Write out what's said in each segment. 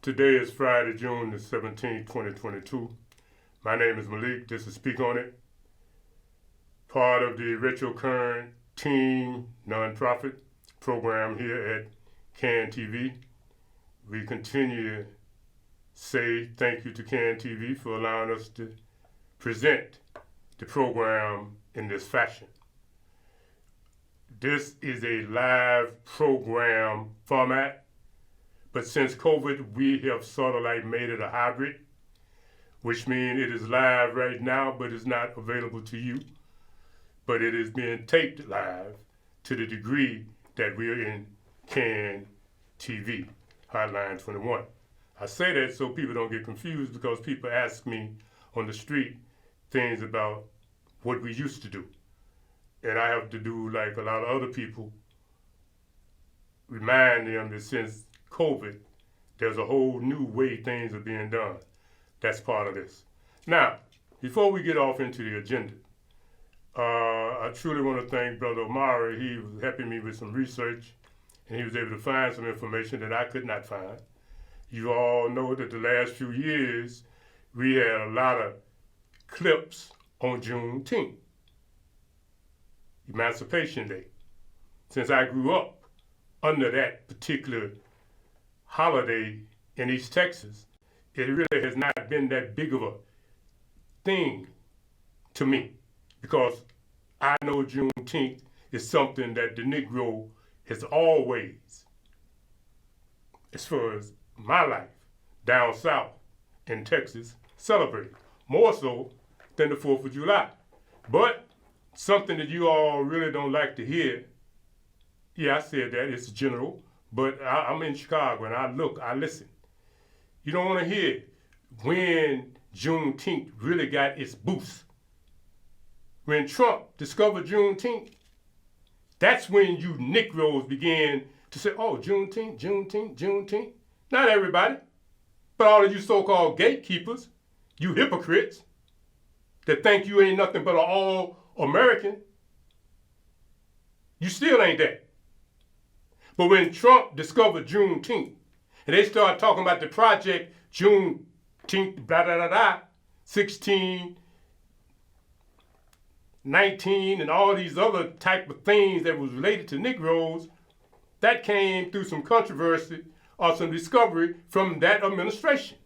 Today is Friday, June the 17th, 2022. My name is Malik. This is Speak On It, part of the Retro Current Teen nonprofit program here at CAN TV. We continue to say thank you to CAN TV for allowing us to present the program in this fashion. This is a live program format, but since COVID, we have sort of like made it a hybrid, which means it is live right now, but it's not available to you. But it is being taped live to the degree that we're in CAN TV, Hotline 21. I say that so people don't get confused because people ask me on the street things about what we used to do. And I have to do like a lot of other people, remind them that since COVID, there's a whole new way things are being done. That's part of this. Now, before we get off into the agenda, I truly want to thank Brother Omari. He was helping me with some research, and he was able to find some information that I could not find. You all know that the last few years, we had a lot of clips on Juneteenth, Emancipation Day. Since I grew up under that particular holiday in East Texas, it really has not been that big of a thing to me because I know Juneteenth is something that the Negro has always, as far as my life, down south in Texas, celebrated, more so than the 4th of July. But something that you all really don't like to hear, yeah, I said that, it's general, but I'm in Chicago and I listen. You don't want to hear when Juneteenth really got its boost. When Trump discovered Juneteenth, that's when you Negroes began to say, oh, Juneteenth, Juneteenth, Juneteenth. Not everybody, but all of you so-called gatekeepers, you hypocrites that think you ain't nothing but an all-American, you still ain't that. But when Trump discovered Juneteenth, and they started talking about the project Juneteenth, blah, blah, blah, blah, 16, 19, and all these other type of things that was related to Negroes, that came through some controversy or some discovery from that administration.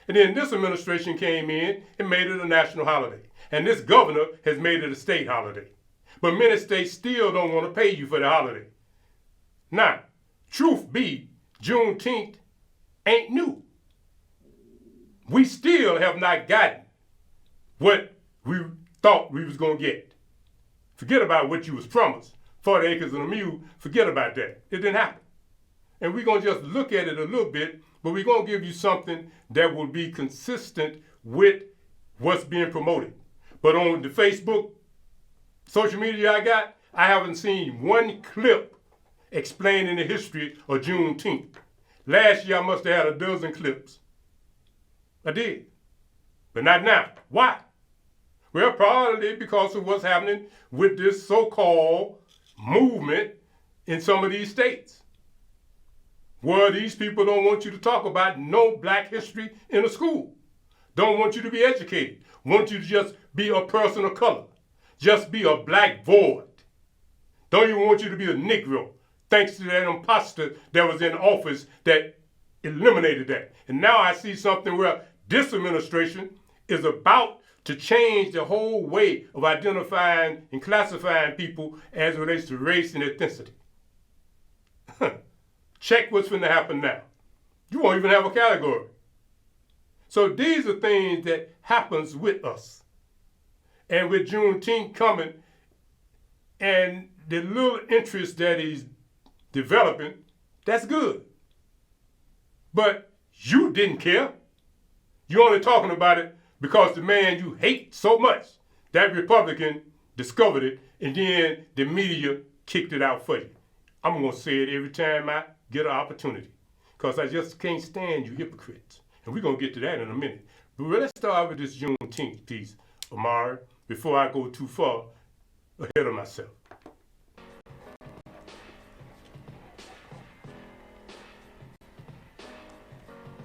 And then this administration came in and made it a national holiday. And this governor has made it a state holiday. But many states still don't want to pay you for the holiday. Now, truth be, Juneteenth ain't new. We still have not gotten what we thought we was going to get. Forget about what you was promised. 40 acres and a mule, forget about that. It didn't happen. And we're going to just look at it a little bit, but we're going to give you something that will be consistent with what's being promoted. But on the Facebook, social media I haven't seen one clip explaining the history of Juneteenth. Last year I must have had a dozen clips. I did. But not now. Why? Well, probably because of what's happening with this so-called movement in some of these states, where these people don't want you to talk about no black history in a school. Don't want you to be educated. Want you to just be a person of color. Just be a black void. Don't even want you to be a Negro, thanks to that imposter that was in office that eliminated that. And now I see something where this administration is about to change the whole way of identifying and classifying people as it relates to race and ethnicity. Check what's going to happen now. You won't even have a category. So these are things that happens with us. And with Juneteenth coming and the little interest that he's developing, that's good. But you didn't care. You're only talking about it because the man you hate so much, that Republican, discovered it, and then the media kicked it out for you. I'm going to say it every time I get an opportunity because I just can't stand you hypocrites. And we're going to get to that in a minute. But let's start with this Juneteenth piece, Omari, before I go too far ahead of myself.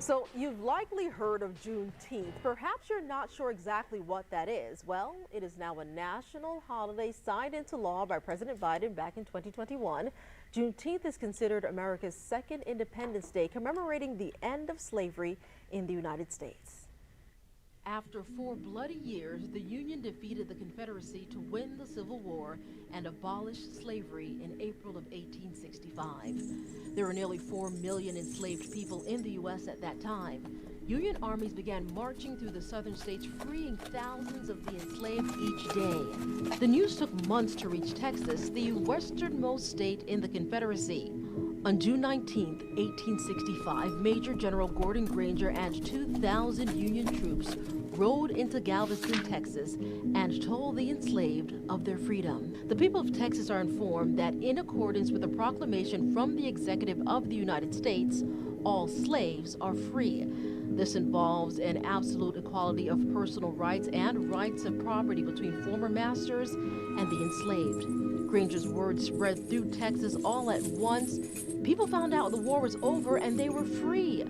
So you've likely heard of Juneteenth. Perhaps you're not sure exactly what that is. Well, it is now a national holiday signed into law by President Biden back in 2021. Juneteenth is considered America's second Independence Day, commemorating the end of slavery in the United States. After 4 bloody years, the Union defeated the Confederacy to win the Civil War and abolish slavery in April of 1865. There were nearly 4 million enslaved people in the U.S. at that time. Union armies began marching through the southern states, freeing thousands of the enslaved each day. The news took months to reach Texas, the westernmost state in the Confederacy. On June 19, 1865, Major General Gordon Granger and 2,000 Union troops rode into Galveston, Texas, and told the enslaved of their freedom. The people of Texas are informed that in accordance with a proclamation from the Executive of the United States, all slaves are free. This involves an absolute equality of personal rights and rights of property between former masters and the enslaved. Granger's words spread through Texas all at once. People found out the war was over and they were free.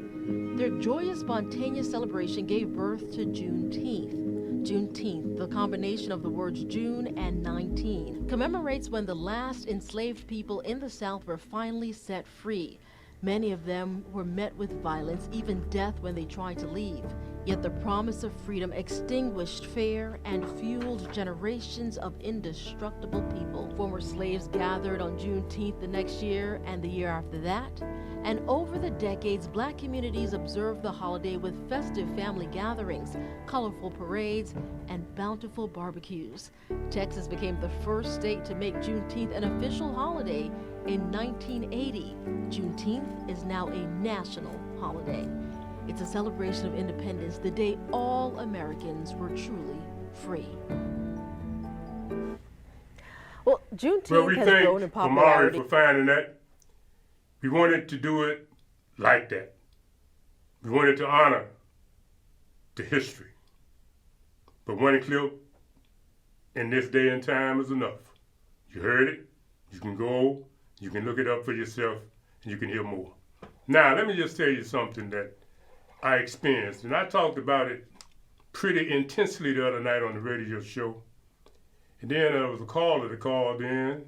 Their joyous, spontaneous celebration gave birth to Juneteenth. Juneteenth, the combination of the words June and 19, commemorates when the last enslaved people in the South were finally set free. Many of them were met with violence, even death when they tried to leave. Yet the promise of freedom extinguished fear and fueled generations of indestructible people. Former slaves gathered on Juneteenth the next year and the year after that. And over the decades, Black communities observed the holiday with festive family gatherings, colorful parades, and bountiful barbecues. Texas became the first state to make Juneteenth an official holiday in 1980. Juneteenth is now a national holiday. It's a celebration of independence, the day all Americans were truly free. Well, Juneteenth has grown in popularity. Amari for finding that. We wanted to do it like that. We wanted to honor the history. But one clip in this day and time is enough. You heard it. You can go, you can look it up for yourself, and you can hear more. Now, let me just tell you something that I experienced, and I talked about it pretty intensely the other night on the radio show. And then there was a caller that called in,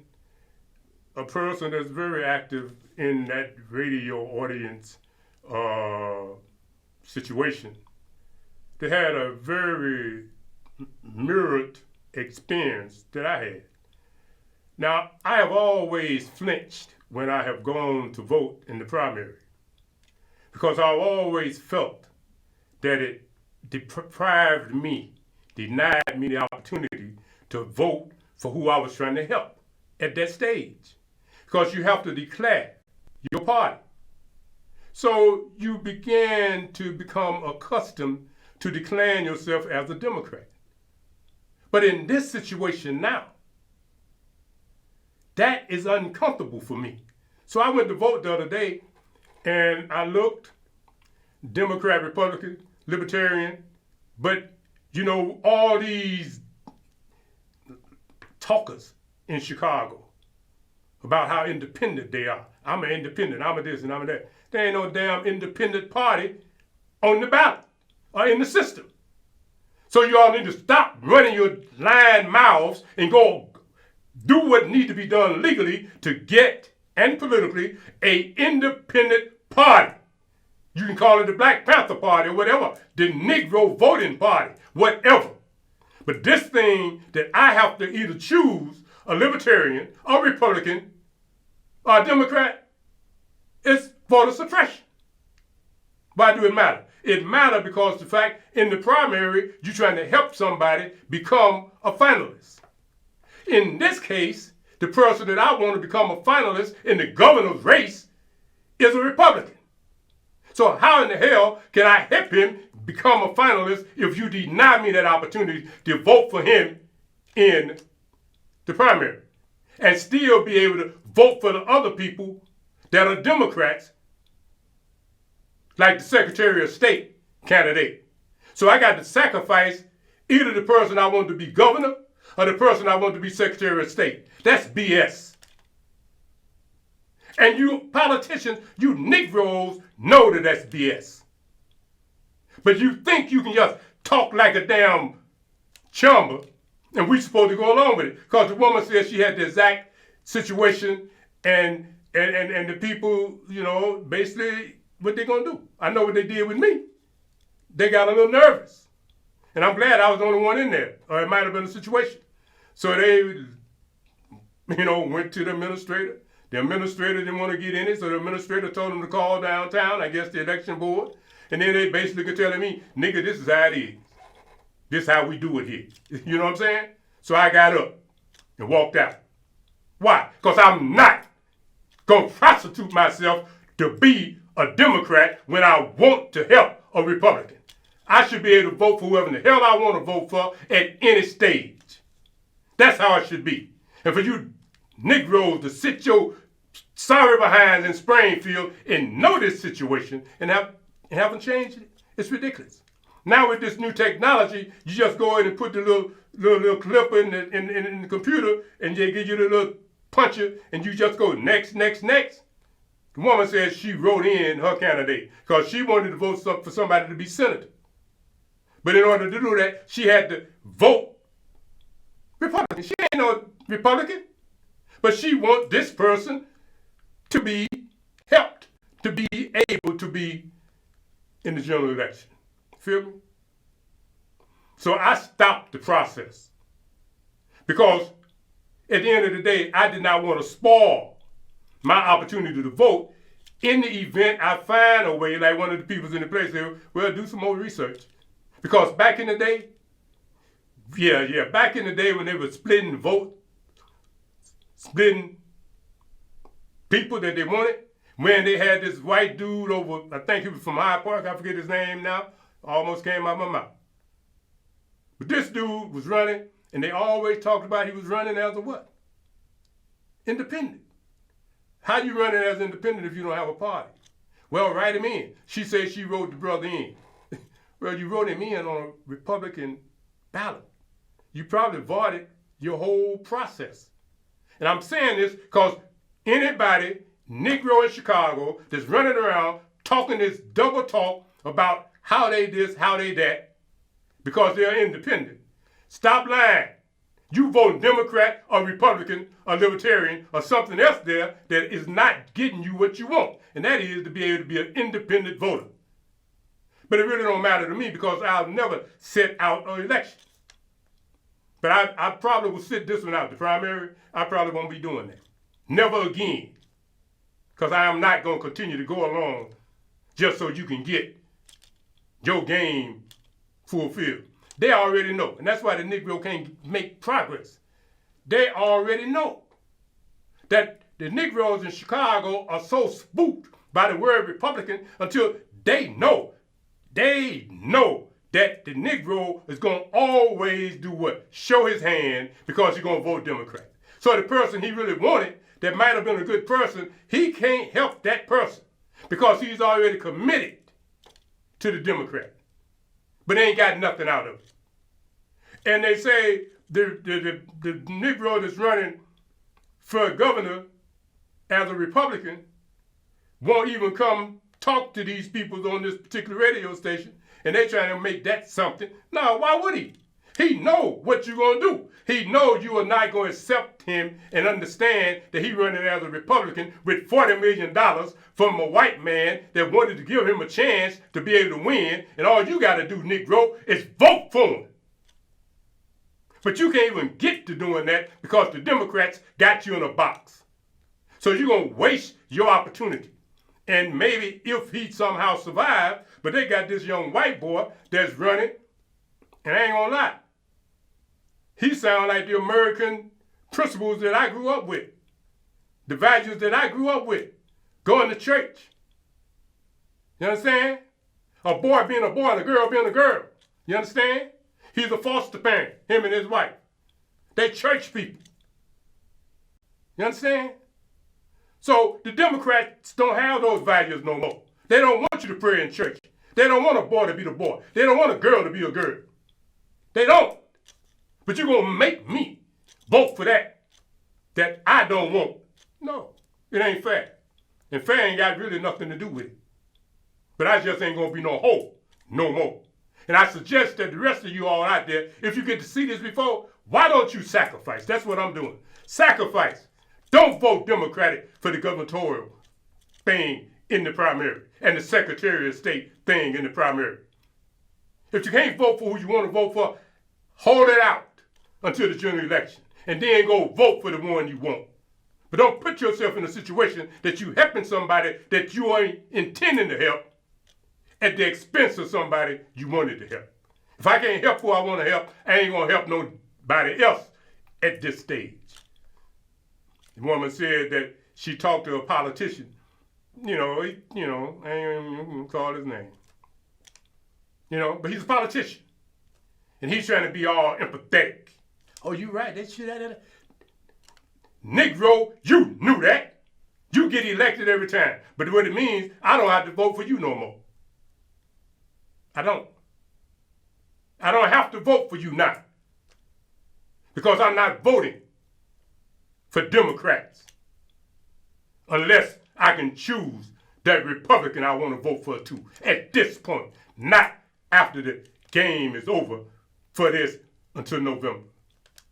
a person that's very active in that radio audience situation. They had a very mirrored experience that I had. Now, I have always flinched when I have gone to vote in the primary, because I've always felt that it denied me the opportunity to vote for who I was trying to help at that stage. Because you have to declare your party. So you began to become accustomed to declaring yourself as a Democrat. But in this situation now, that is uncomfortable for me. So I went to vote the other day, and I looked, Democrat, Republican, Libertarian, but you know, all these talkers in Chicago about how independent they are. I'm an independent, I'm a this and I'm a that. There ain't no damn independent party on the ballot or in the system. So you all need to stop running your lying mouths and go do what needs to be done legally to get, and politically, a independent party. You can call it the Black Panther Party or whatever, the Negro Voting Party, whatever. But this thing that I have to either choose a Libertarian, a Republican, or a Democrat, is voter suppression. Why do it matter? It matters because the fact in the primary, you're trying to help somebody become a finalist. In this case, the person that I want to become a finalist in the governor's race is a Republican. So how in the hell can I help him become a finalist if you deny me that opportunity to vote for him in the primary and still be able to vote for the other people that are Democrats, like the Secretary of State candidate? So I got to sacrifice either the person I want to be governor or the person I want to be Secretary of State. That's BS. And you politicians, you Negroes know that that's BS. But you think you can just talk like a damn chumba, and we supposed to go along with it. Because the woman said she had the exact situation, and the people, basically what they gonna do. I know what they did with me. They got a little nervous. And I'm glad I was the only one in there, or it might have been a situation. So they, went to the administrator. The administrator didn't want to get in it, so the administrator told them to call downtown, I guess the election board. And then they basically could telling me, nigga, this is how it is. This is how we do it here. You know what I'm saying? So I got up and walked out. Why? Because I'm not going to prostitute myself to be a Democrat when I want to help a Republican. I should be able to vote for whoever the hell I want to vote for at any stage. That's how it should be. And for you Negroes to sit your sorry behinds in Springfield and know this situation and haven't changed it, it's ridiculous. Now with this new technology, you just go in and put the little clip in the computer, and they give you the little puncher, and you just go next, next, next. The woman says she wrote in her candidate because she wanted to vote for somebody to be senator. But in order to do that, she had to vote Republican. She ain't no Republican. But she wants this person to be helped, to be able to be in the general election. Feel me? So I stopped the process. Because at the end of the day, I did not want to spoil my opportunity to vote in the event I find a way, like one of the people's in the place said, well, do some more research. Because back in the day, back in the day when they were splitting votes, splitting people that they wanted, when they had this white dude over, I think he was from Hyde Park, I forget his name now, almost came out of my mouth. But this dude was running, and they always talked about he was running as a what? Independent. How you running as independent if you don't have a party? Well, write him in. She said she wrote the brother in. Well, you wrote him in on a Republican ballot. You probably voided your whole process. And I'm saying this because anybody, Negro in Chicago, that's running around talking this double talk about how they this, how they that, because they're independent, stop lying. You vote Democrat or Republican or Libertarian or something else there that is not getting you what you want. And that is to be able to be an independent voter. But it really don't matter to me because I'll never sit out an election. But I probably will sit this one out. The primary, I probably won't be doing that. Never again. Because I am not going to continue to go along just so you can get your game fulfilled. They already know. And that's why the Negro can't make progress. They already know that the Negroes in Chicago are so spooked by the word Republican until they know that the Negro is going to always do what? Show his hand because he's going to vote Democrat. So the person he really wanted that might have been a good person, he can't help that person because he's already committed to the Democrat. But they ain't got nothing out of it. And they say the Negro that's running for governor as a Republican won't even come talk to these people on this particular radio station, and they trying to make that something. No, why would he? He know what you're going to do. He knows you are not going to accept him and understand that he running as a Republican with $40 million from a white man that wanted to give him a chance to be able to win, and all you got to do, Negro, is vote for him. But you can't even get to doing that because the Democrats got you in a box. So you're going to waste your opportunity. And maybe if he somehow survived, but they got this young white boy that's running, and I ain't gonna lie, he sounds like the American principles that I grew up with, the values that I grew up with, going to church. You understand? A boy being a boy and a girl being a girl. You understand? He's a foster parent, him and his wife. They church people. You understand? So the Democrats don't have those values no more. They don't want you to pray in church. They don't want a boy to be the boy. They don't want a girl to be a girl. They don't. But you're going to make me vote for that I don't want. No, it ain't fair. And fair ain't got really nothing to do with it. But I just ain't going to be no hoe. no more. And I suggest that the rest of you all out there, if you get to see this before, why don't you sacrifice? That's what I'm doing. Sacrifice. Don't vote Democratic for the gubernatorial thing in the primary and the Secretary of State thing in the primary. If you can't vote for who you want to vote for, hold it out until the general election and then go vote for the one you want. But don't put yourself in a situation that you're helping somebody that you ain't intending to help at the expense of somebody you wanted to help. If I can't help who I want to help, I ain't going to help nobody else at this stage. The woman said that she talked to a politician. I ain't even call his name. But he's a politician. And he's trying to be all empathetic. Oh, you right, that shit, that. Negro, you knew that. You get elected every time. But what it means, I don't have to vote for you no more. I don't have to vote for you now. Because I'm not voting for Democrats. Unless I can choose that Republican I want to vote for too. At this point. Not after the game is over for this until November.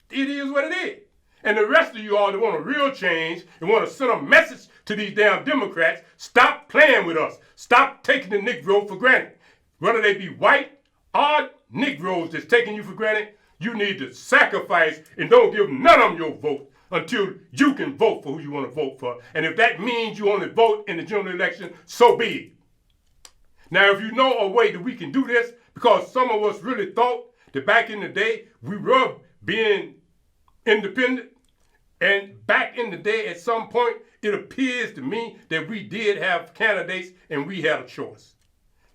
It is what it is. And the rest of you all that want a real change and want to send a message to these damn Democrats, stop playing with us. Stop taking the Negro for granted. Whether they be white or Negroes that's taking you for granted, you need to sacrifice and don't give none of them your vote until you can vote for who you want to vote for. And if that means you only vote in the general election, so be it. Now, if you know a way that we can do this, because some of us really thought that back in the day, we were being independent, and back in the day, at some point, it appears to me that we did have candidates and we had a choice.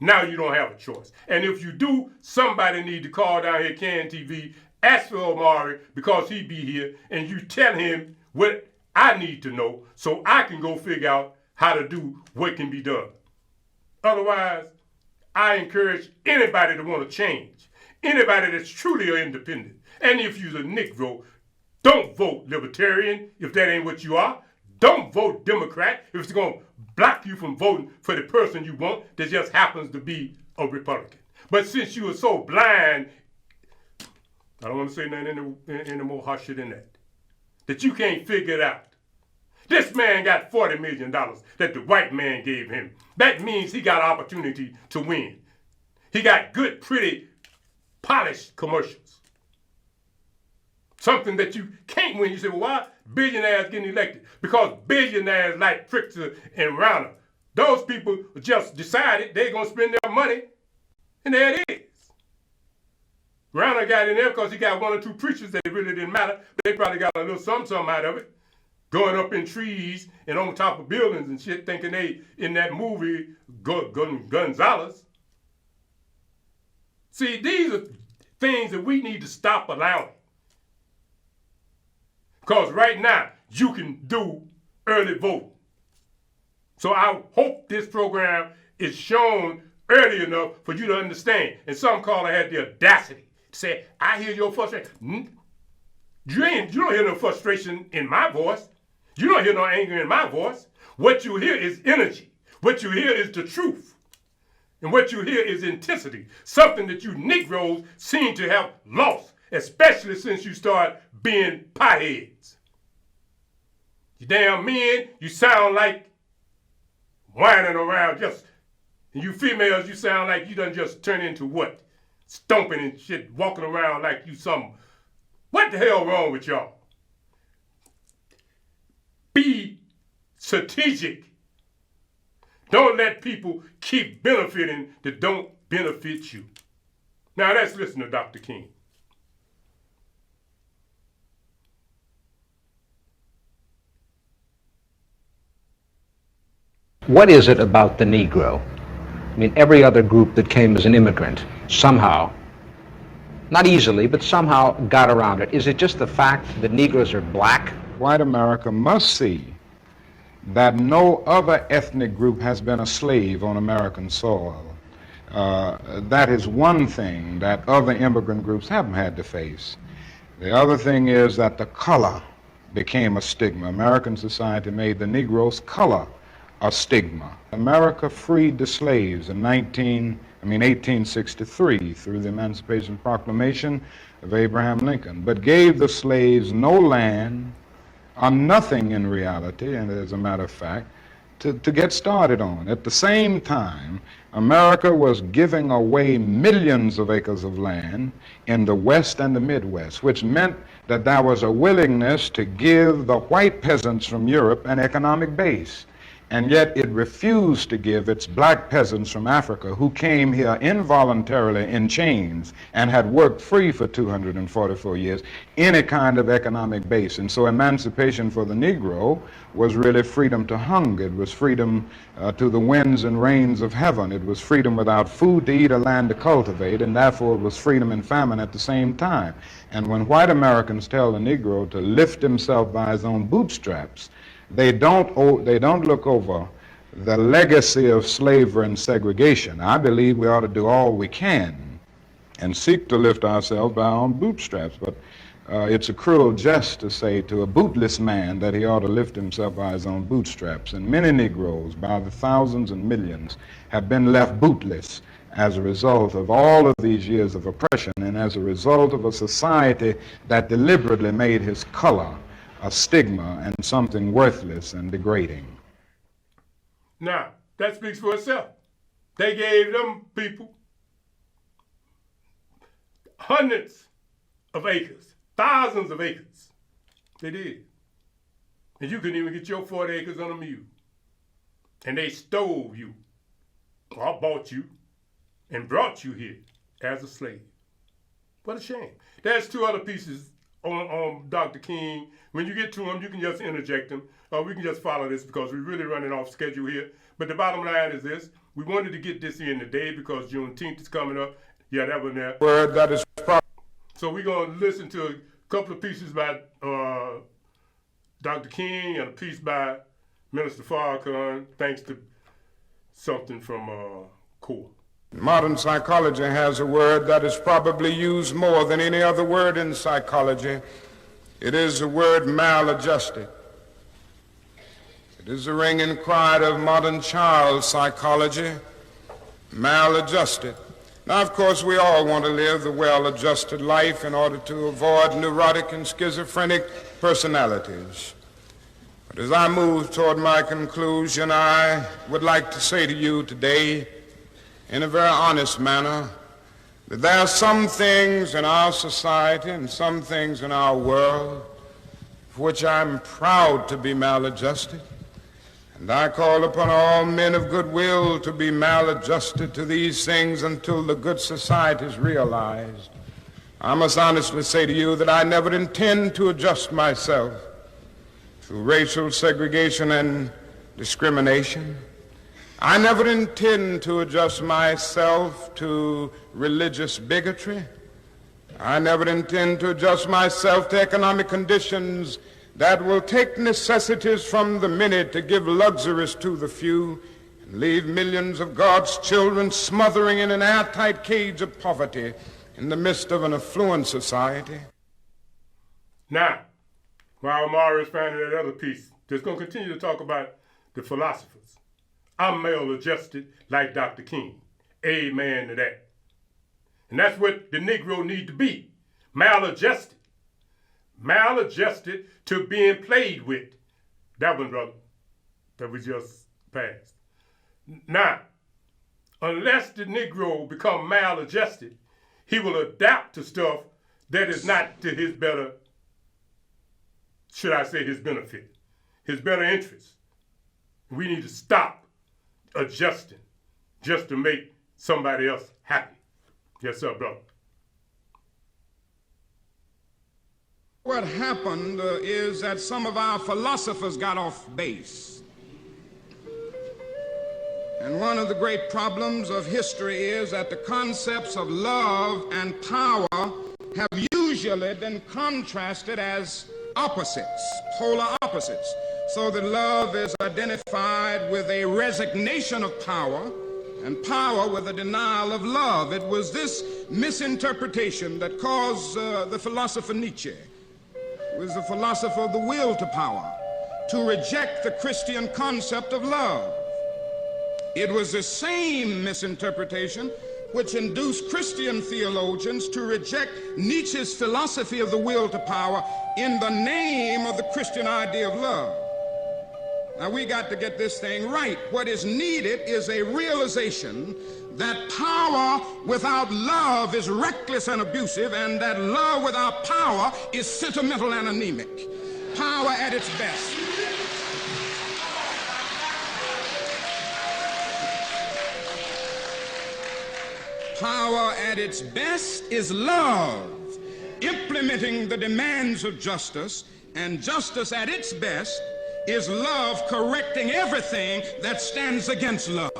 Now you don't have a choice. And if you do, somebody need to call down here, Can TV, ask for Omari because he be here, and you tell him what I need to know so I can go figure out how to do what can be done. Otherwise, I encourage anybody to want to change, anybody that's truly independent. And if you're a Negro, don't vote Libertarian if that ain't what you are. Don't vote Democrat if it's going to block you from voting for the person you want that just happens to be a Republican. But since you are so blind, I don't want to say nothing any more harsher than that you can't figure it out. This man got $40 million that the white man gave him. That means he got an opportunity to win. He got good, pretty, polished commercials. Something that you can't win. You say, well, why billionaires getting elected? Because billionaires like Pritzker and Rauner, those people just decided they're going to spend their money, and there it is. Rauner got in there because he got one or two preachers that really didn't matter, but they probably got a little something out of it. Going up in trees and on top of buildings and shit, thinking they in that movie Gonzalez. See, these are things that we need to stop allowing. Because right now, you can do early voting. So I hope this program is shown early enough for you to understand. And some caller had the audacity to say, I hear your frustration. You don't hear no frustration in my voice. You don't hear no anger in my voice. What you hear is energy. What you hear is the truth. And what you hear is intensity. Something that you Negroes seem to have lost, especially since you start being potheads. You damn men, you sound like whining around just, and you females, you sound like you done just turned into what? Stomping and shit, walking around like you something. What the hell wrong with y'all? Be strategic. Don't let people keep benefiting that don't benefit you. Now let's listen to Dr. King. What is it about the Negro? I mean, every other group that came as an immigrant somehow, not easily, but somehow got around it. Is it just the fact that Negroes are black? White America must see that no other ethnic group has been a slave on American soil. That is one thing that other immigrant groups haven't had to face. The other thing is that the color became a stigma. American society made the Negro's color a stigma. America freed the slaves in 1863, through the Emancipation Proclamation of Abraham Lincoln, but gave the slaves no land, or nothing in reality, and as a matter of fact, to get started on. At the same time, America was giving away millions of acres of land in the West and the Midwest, which meant that there was a willingness to give the white peasants from Europe an economic base. And yet it refused to give its black peasants from Africa, who came here involuntarily in chains and had worked free for 244 years, any kind of economic base. And so emancipation for the Negro was really freedom to hunger. It was freedom to the winds and rains of heaven. It was freedom without food to eat or land to cultivate, and therefore it was freedom and famine at the same time. And when white Americans tell the Negro to lift himself by his own bootstraps, they don't look over the legacy of slavery and segregation. I believe we ought to do all we can and seek to lift ourselves by our own bootstraps. But it's a cruel jest to say to a bootless man that he ought to lift himself by his own bootstraps. And many Negroes, by the thousands and millions, have been left bootless as a result of all of these years of oppression and as a result of a society that deliberately made his color a stigma and something worthless and degrading. Now, that speaks for itself. They gave them people hundreds of acres, thousands of acres. They did. And you couldn't even get your 40 acres on a mule. And they stole you, or bought you, and brought you here as a slave. What a shame. There's two other pieces on Dr. King. When you get to them, you can just interject them. We can just follow this because we're really running off schedule here. But the bottom line is this. We wanted to get this in today because Juneteenth is coming up. Yeah, that one there. Word that is So we're going to listen to a couple of pieces by Dr. King and a piece by Minister Farrakhan, thanks to something from CORE. Modern psychology has a word that is probably used more than any other word in psychology. It is the word maladjusted. It is the ringing cry of modern child psychology, maladjusted. Now, of course, we all want to live the well-adjusted life in order to avoid neurotic and schizophrenic personalities. But as I move toward my conclusion, I would like to say to you today, in a very honest manner, that there are some things in our society and some things in our world for which I'm proud to be maladjusted. And I call upon all men of goodwill to be maladjusted to these things until the good society is realized. I must honestly say to you that I never intend to adjust myself to racial segregation and discrimination. I never intend to adjust myself to religious bigotry. I never intend to adjust myself to economic conditions that will take necessities from the many to give luxuries to the few and leave millions of God's children smothering in an airtight cage of poverty in the midst of an affluent society. Now, while Amara is finding that other piece, just going to continue to talk about the philosophers. I'm maladjusted like Dr. King. Amen to that. And that's what the Negro need to be, maladjusted. Maladjusted to being played with. That one, brother, that we just passed. Now, unless the Negro become maladjusted, he will adapt to stuff that is not to his better, should I say his benefit, his better interest. We need to stop adjusting just to make somebody else happy. Yes, sir, brother. What happened is that some of our philosophers got off base. And one of the great problems of history is that the concepts of love and power have usually been contrasted as opposites, polar opposites. So that love is identified with a resignation of power and power with a denial of love. It was this misinterpretation that caused the philosopher Nietzsche, who was the philosopher of the will to power, to reject the Christian concept of love. It was the same misinterpretation which induced Christian theologians to reject Nietzsche's philosophy of the will to power in the name of the Christian idea of love. Now we got to get this thing right. What is needed is a realization that power without love is reckless and abusive, and that love without power is sentimental and anemic. Power at its best. Power at its best is love, implementing the demands of justice, and justice at its best is love correcting everything that stands against love.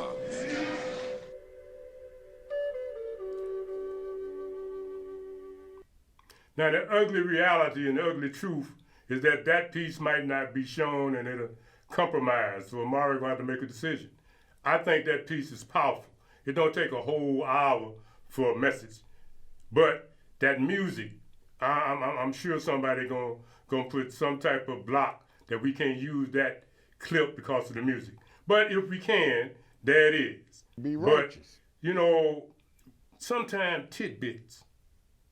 Now, the ugly reality and the ugly truth is that that piece might not be shown and it'll compromise, so Amari going to have to make a decision. I think that piece is powerful. It don't take a whole hour for a message, but that music, I'm sure somebody gonna put some type of block that we can't use that clip because of the music. But if we can, there it is. Be righteous. But, you know, sometimes tidbits,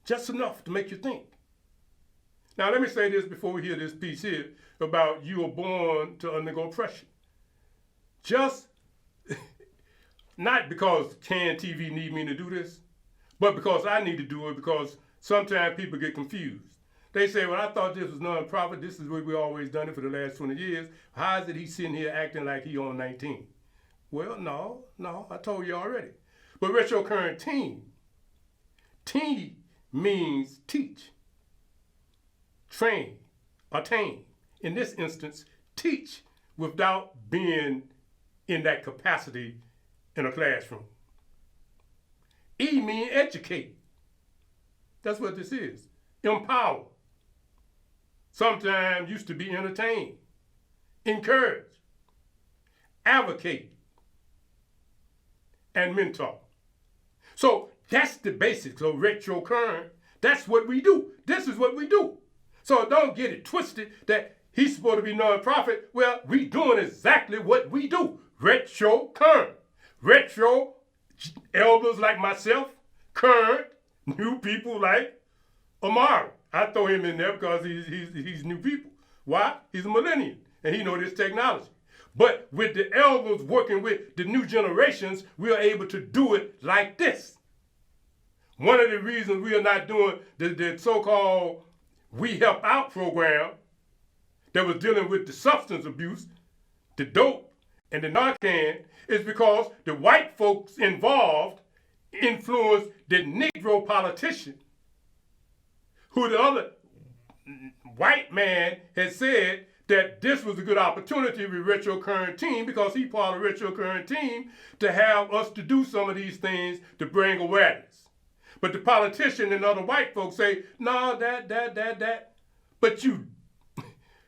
just enough to make you think. Now, let me say this before we hear this piece here about you were born to undergo pressure. Just, not because CAN TV need me to do this, but because I need to do it, because sometimes people get confused. They say, well, I thought this was nonprofit. This is what we always done it for the last 20 years. How is it he's sitting here acting like he on 19? Well, no, I told you already. But retro current team, T means teach, train, attain. In this instance, teach without being in that capacity in a classroom. E means educate. That's what this is. Empower. Sometimes used to be entertain, encourage, advocate, and mentor. So that's the basics of retro current. That's what we do. This is what we do. So don't get it twisted that he's supposed to be nonprofit. Well, we doing exactly what we do. Retro current. Retro elders like myself, current new people like Amari. I throw him in there because he's new people. Why? He's a millennial and he knows this technology. But with the elders working with the new generations, we are able to do it like this. One of the reasons we are not doing the so-called We Help Out program that was dealing with the substance abuse, the dope, and the Narcan is because the white folks involved influenced the Negro politician, who the other white man had said that this was a good opportunity with Retro Current Team, because he part of Retro Current Team, to have us to do some of these things to bring awareness. But the politician and other white folks say, no, that. But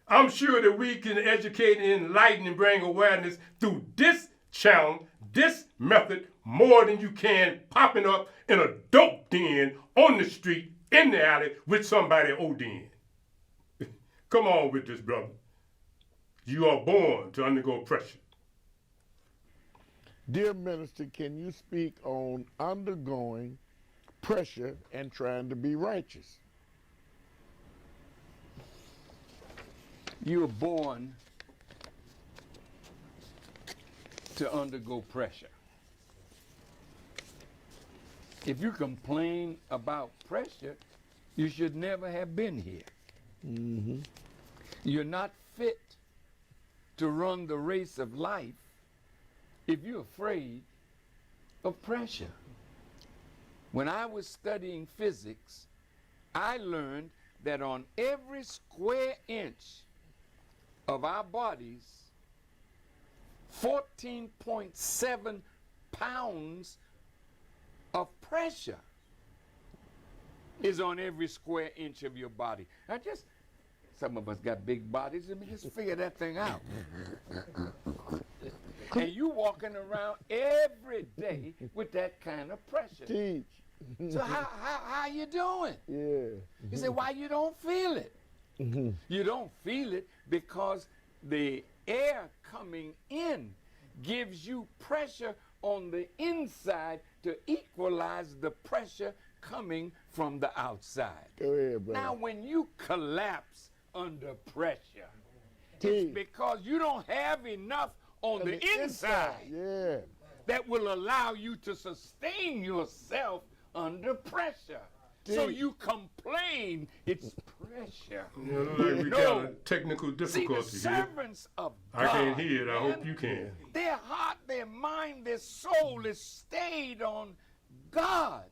I'm sure that we can educate and enlighten and bring awareness through this channel, this method, more than you can popping up in a dope den on the street, in the alley, with somebody ODing. Come on with this, brother. You are born to undergo pressure. Dear Minister, can you speak on undergoing pressure and trying to be righteous? You were born to undergo pressure. If you complain about pressure, you should never have been here. Mm-hmm. You're not fit to run the race of life if you're afraid of pressure. When I was studying physics, I learned that on every square inch of our bodies, 14.7 pounds of pressure is on every square inch of your body. Now some of us got big bodies, let me just figure that thing out. And you walking around every day with that kind of pressure. Teach. So how you doing? Yeah. You say, why you don't feel it? You don't feel it because the air coming in gives you pressure on the inside to equalize the pressure coming from the outside. Go ahead, brother. Now, when you collapse under pressure, T. it's because you don't have enough on the inside Yeah. that will allow you to sustain yourself under pressure. So you complain it's pressure. We got a technical difficulty See, the here. servants of God, I can't hear it. I man, hope you can. Their heart, their mind, their soul is stayed on God.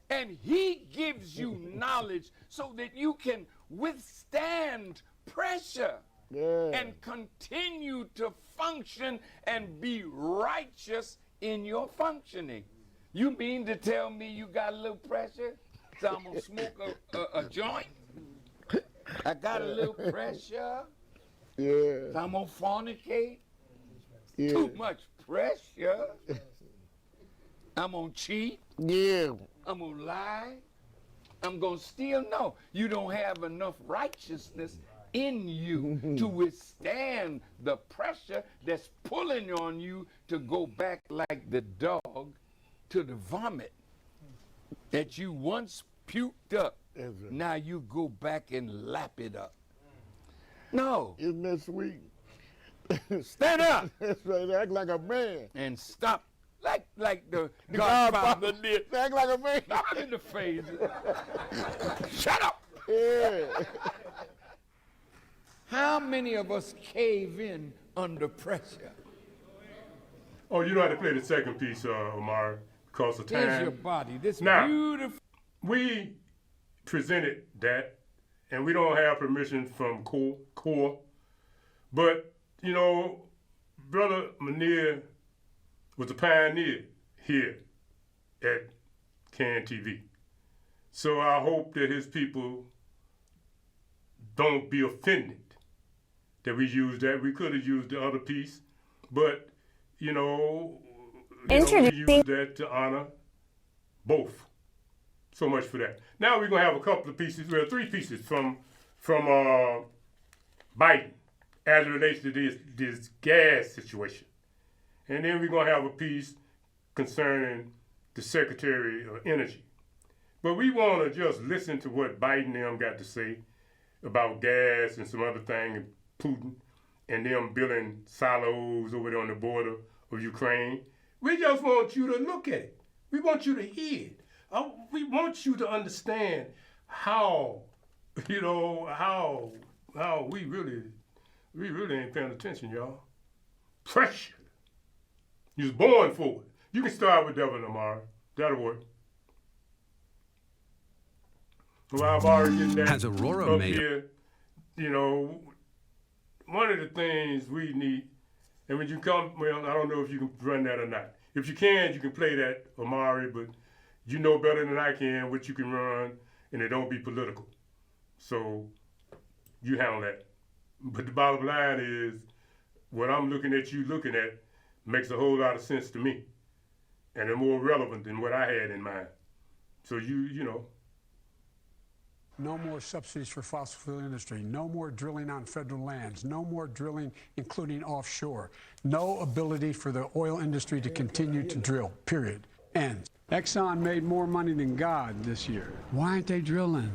And He gives you knowledge so that you can withstand pressure and continue to function and be righteous in your functioning. You mean to tell me you got a little pressure? So I'm gonna smoke a joint? I got a little pressure? Yeah. So I'm gonna fornicate? Yeah. Too much pressure? I'm gonna cheat? Yeah. I'm gonna lie? I'm gonna steal? No, you don't have enough righteousness in you to withstand the pressure that's pulling on you to go back like the dog to the vomit that you once puked up. Now you go back and lap it up. No. Isn't that sweet? Stand up That's right. Act like a man. and stop like the Godfather did. Act like a man. Not in the face. Shut up. Yeah. How many of us cave in under pressure? Oh, you don't have to play the second piece, Omar, because of time. There's your body. This Now, beautiful. We presented that, and we don't have permission from CORE. But, you know, Brother Munir was a pioneer here at CAN TV. So I hope that his people don't be offended that we used that. We could have used the other piece, but, we used that to honor both. So much for that. Now we're going to have a couple of pieces, well, 3 pieces from Biden as it relates to this gas situation. And then we're going to have a piece concerning the Secretary of Energy. But we want to just listen to what Biden and them got to say about gas and some other thing, and Putin, and them building silos over there on the border of Ukraine. We just want you to look at it. We want you to hear it. We want you to understand how we really ain't paying attention, y'all. Pressure. You was born for it. You can start with Devin tomorrow. That'll work. Well, I've already getting that Has Aurora up made here. One of the things we need, and when you come, well, I don't know if you can run that or not. If you can play that, Omari, but you know better than I can what you can run, and it don't be political. So you handle that. But the bottom line is, what I'm looking at you looking at makes a whole lot of sense to me, and they're more relevant than what I had in mind. So you know. No more subsidies for fossil fuel industry. No more drilling on federal lands. No more drilling, including offshore. No ability for the oil industry to continue to drill, period. Ends. Exxon made more money than God this year. Why aren't they drilling?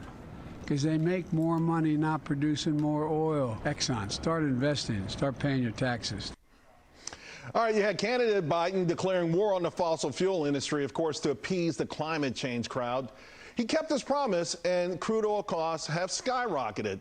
Because they make more money not producing more oil. Exxon, start investing. Start paying your taxes. All right, you had candidate Biden declaring war on the fossil fuel industry, of course, to appease the climate change crowd. He kept his promise, and crude oil costs have skyrocketed.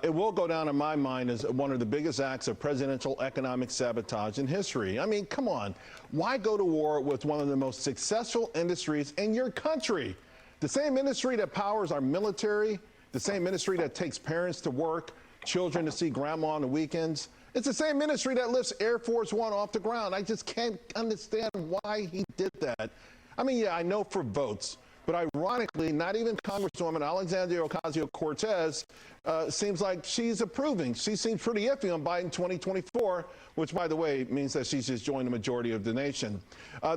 It will go down in my mind as one of the biggest acts of presidential economic sabotage in history. I mean, come on. Why go to war with one of the most successful industries in your country? The same industry that powers our military, the same industry that takes parents to work, children to see grandma on the weekends. It's the same industry that lifts Air Force One off the ground. I just can't understand why he did that. I mean, yeah, I know for votes. But ironically, not even Congresswoman Alexandria Ocasio-Cortez seems like she's approving. She seems pretty iffy on Biden 2024, which, by the way, means that she's just joined the majority of the nation.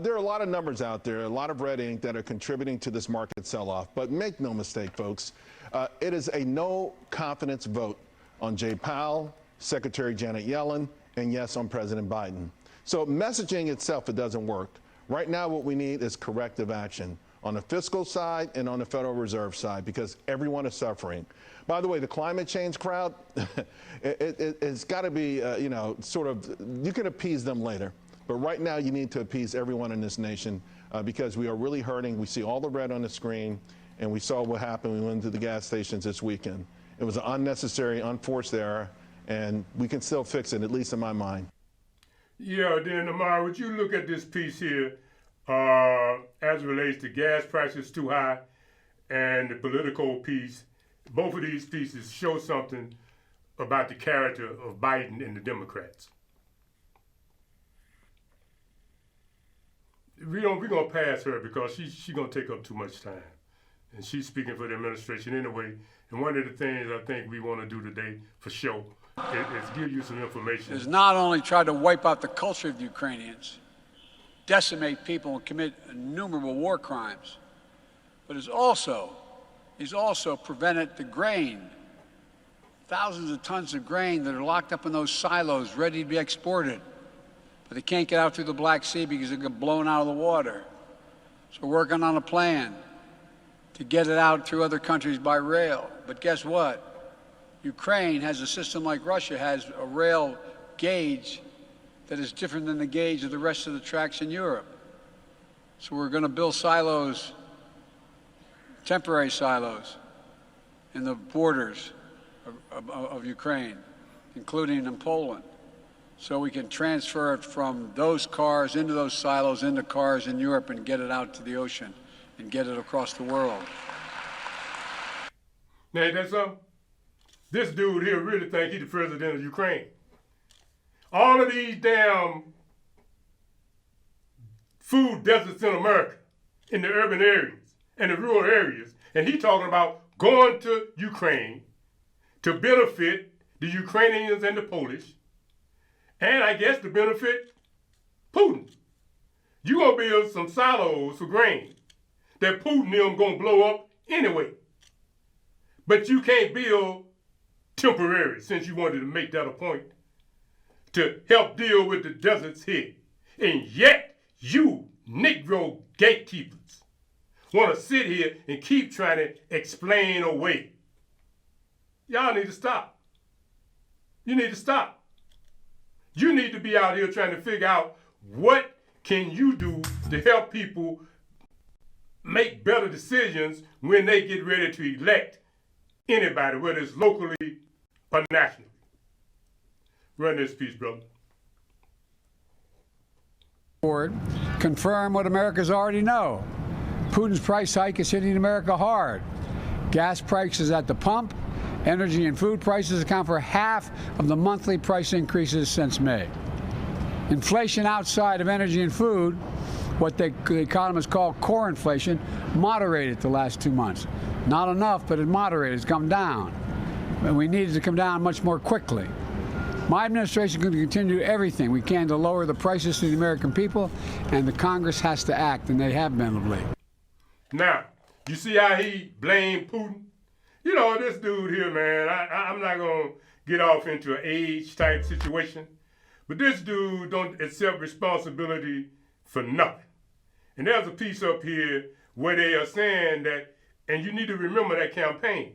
There are a lot of numbers out there, a lot of red ink that are contributing to this market sell-off. But make no mistake, folks, it is a no-confidence vote on Jay Powell, Secretary Janet Yellen, and yes, on President Biden. So messaging itself, it doesn't work. Right now, what we need is corrective action on the fiscal side and on the Federal Reserve side, because everyone is suffering. By the way, the climate change crowd, it's got to be, you know, sort of, you can appease them later. But right now, you need to appease everyone in this nation because we are really hurting. We see all the red on the screen, and we saw what happened when we went to the gas stations this weekend. It was an unnecessary, unforced error, and we can still fix it, at least in my mind. Yeah, then Amara, would you look at this piece here as it relates to gas prices too high and the political piece? Both of these pieces show something about the character of Biden and the Democrats. We're gonna pass her because she's gonna take up too much time, and she's speaking for the administration anyway. And one of the things I think we want to do today for sure is give you some information. Has not only tried to wipe out the culture of the Ukrainians, decimate people and commit innumerable war crimes, but he's also prevented the grain, thousands of tons of grain that are locked up in those silos ready to be exported, but they can't get out through the Black Sea because they get blown out of the water. So we're working on a plan to get it out through other countries by rail. But guess what? Ukraine has a system like Russia has, a rail gauge that is different than the gauge of the rest of the tracks in Europe. So we're going to build silos, temporary silos, in the borders of Ukraine, including in Poland, so we can transfer it from those cars into those silos into cars in Europe and get it out to the ocean and get it across the world. Now, ain't that something? This dude here really think he's the president of Ukraine. All of these damn food deserts in America, in the urban areas and the rural areas, and he talking about going to Ukraine to benefit the Ukrainians and the Polish, and I guess to benefit Putin. You gonna build some silos for grain that Putin and them gonna blow up anyway. But you can't build temporary, since you wanted to make that a point, to help deal with the deserts here. And yet, you Negro gatekeepers want to sit here and keep trying to explain away. Y'all need to stop. You need to stop. You need to be out here trying to figure out what can you do to help people make better decisions when they get ready to elect anybody, whether it's locally or nationally. Run this piece, brother. Confirm what Americans already know. Putin's price hike is hitting America hard. Gas prices at the pump, energy and food prices account for half of the monthly price increases since May. Inflation outside of energy and food, what the economists call core inflation, moderated the last 2 months. Not enough, but it moderated. It's come down. And we need it to come down much more quickly. My administration is going to continue to do everything we can to lower the prices to the American people, and the Congress has to act, and they have been of late. Now, you see how he blamed Putin? You know, this dude here, man, I'm not going to get off into an age type situation, but this dude don't accept responsibility for nothing. And there's a piece up here where they are saying that, and you need to remember that campaign.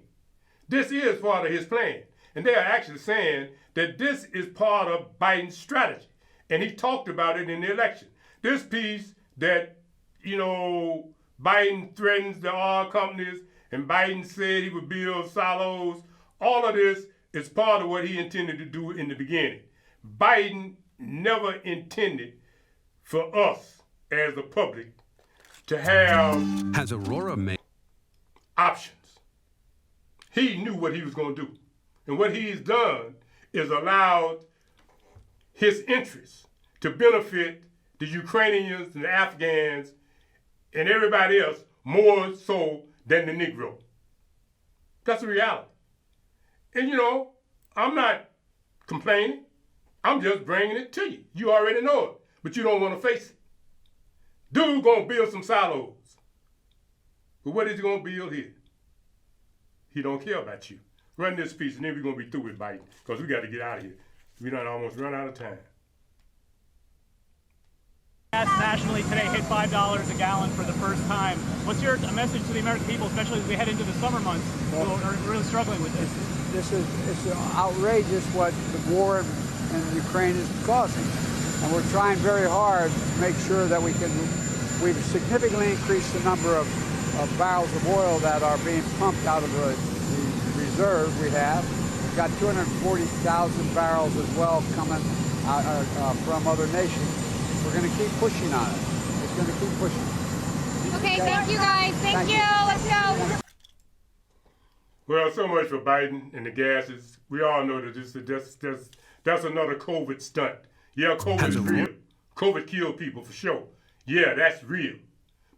This is part of his plan. And they are actually saying that this is part of Biden's strategy. And he talked about it in the election. This piece that, you know, Biden threatens the oil companies and Biden said he would build silos, all of this is part of what he intended to do in the beginning. Biden never intended for us as the public to have Has Aurora made options. He knew what he was going to do. And what he's done is allowed his interests to benefit the Ukrainians and the Afghans and everybody else more so than the Negro. That's the reality. And you know, I'm not complaining. I'm just bringing it to you. You already know it, but you don't want to face it. Dude gonna build some silos. But what is he gonna build here? He don't care about you. Run this piece and then we're gonna be through with Biden because we got to get out of here. We done almost run out of time. nationally today hit $5 a gallon for the first time. What's your message to the American people, especially as we head into the summer months, who are really struggling with this? It's outrageous what the war in Ukraine is causing. And we're trying very hard to make sure that we've significantly increased the number of barrels of oil that are being pumped out of the reserve we have. We've got 240,000 barrels as well coming out, from other nations. We're going to keep pushing on it. It's going to keep pushing. Okay, thank you guys. Thank you. Let's go. Well, so much for Biden and the gases. We all know that that's another COVID stunt. Yeah, COVID is real. COVID killed people for sure. Yeah, that's real.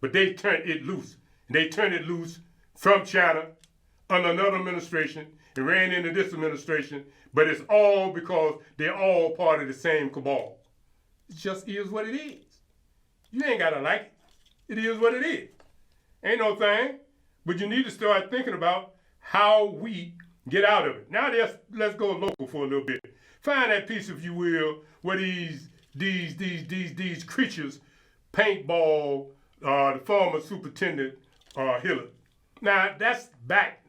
But they turned it loose. And they turned it loose from China under another administration and ran into this administration. But it's all because they're all part of the same cabal. It just is what it is. You ain't got to like it. It is what it is. Ain't no thing. But you need to start thinking about how we get out of it. Now let's go local for a little bit. Find that piece, if you will, where these creatures paintball the former superintendent Hillard. Now that's back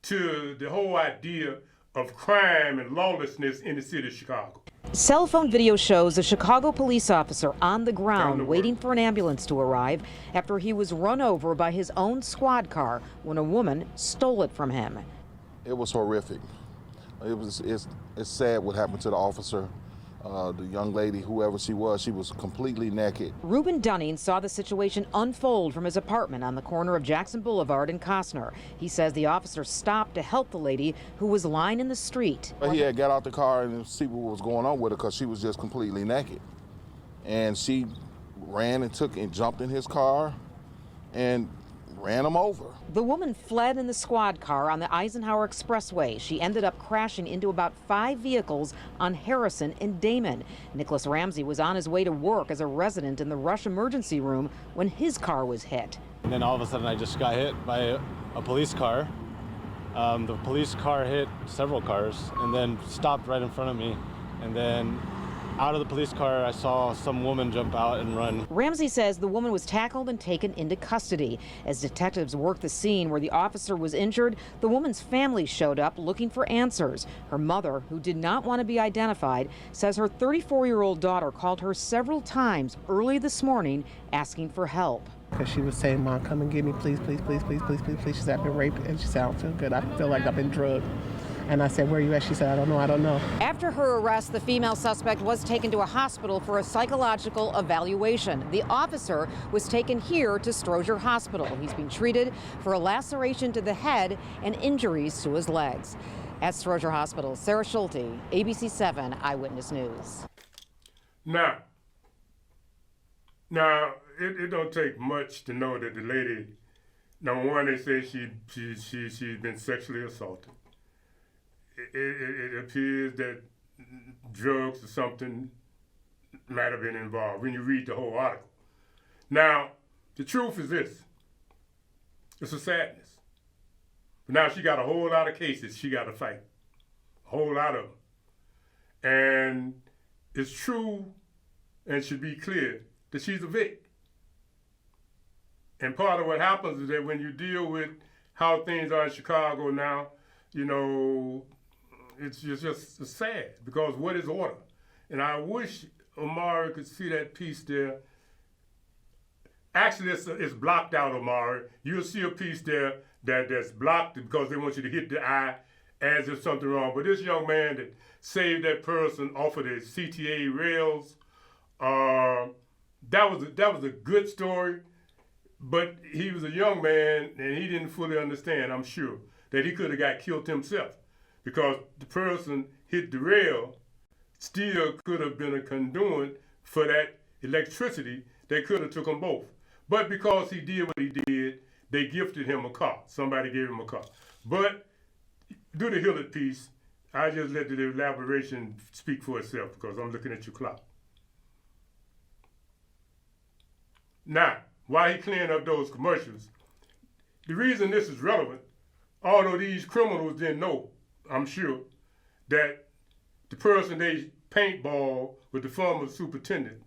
to the whole idea of crime and lawlessness in the city of Chicago. Cell phone video shows a Chicago police officer on the ground waiting for an ambulance to arrive after he was run over by his own squad car when a woman stole it from him. It was horrific. It's sad what happened to the officer. The young lady, whoever she was completely naked. Reuben Dunning saw the situation unfold from his apartment on the corner of Jackson Boulevard and Costner. He says the officer stopped to help the lady who was lying in the street. He had got out the car and see what was going on with her because she was just completely naked. And she ran and jumped in his car and ran him over. The woman fled in the squad car on the Eisenhower Expressway. She ended up crashing into about 5 vehicles on Harrison and Damon. Nicholas Ramsey was on his way to work as a resident in the rush emergency room when his car was hit. And then all of a sudden I just got hit by a police car. The police car hit several cars and then stopped right in front of me. And then out of the police car, I saw some woman jump out and run. Ramsey says the woman was tackled and taken into custody. As detectives worked the scene where the officer was injured, the woman's family showed up looking for answers. Her mother, who did not want to be identified, says her 34-year-old daughter called her several times early this morning asking for help. Because she was saying, "Mom, come and get me, please, please, please, please, please, please, please." She said, "I've been raped," and she said, "I don't feel good. I feel like I've been drugged." And I said, "Where are you at?" She said, "I don't know, I don't know." After her arrest, the female suspect was taken to a hospital for a psychological evaluation. The officer was taken here to Stroger Hospital. He's been treated for a laceration to the head and injuries to his legs. At Stroger Hospital, Sarah Schulte, ABC 7 Eyewitness News. Now, it don't take much to know that the lady, number one, they say she's been sexually assaulted. It appears that drugs or something might have been involved when you read the whole article. Now, the truth is this. It's a sadness. But now she got a whole lot of cases she got to fight. A whole lot of them. And it's true and should be clear that she's a victim. And part of what happens is that when you deal with how things are in Chicago now, you know, it's just sad because what is order? And I wish Omari could see that piece there. Actually, it's blocked out, Omari. You'll see a piece there that's blocked because they want you to hit the eye as if something wrong. But this young man that saved that person off of the CTA rails, that was a good story. But he was a young man and he didn't fully understand, I'm sure, that he could have got killed himself. Because the person hit the rail still could have been a conduit for that electricity that could have took them both. But because he did what he did, they gifted him a car. Somebody gave him a car. But do the Hillard piece. I just let the elaboration speak for itself because I'm looking at your clock. Now, while he cleaning up those commercials, the reason this is relevant, although these criminals didn't know, I'm sure, that the person they paintball was the former superintendent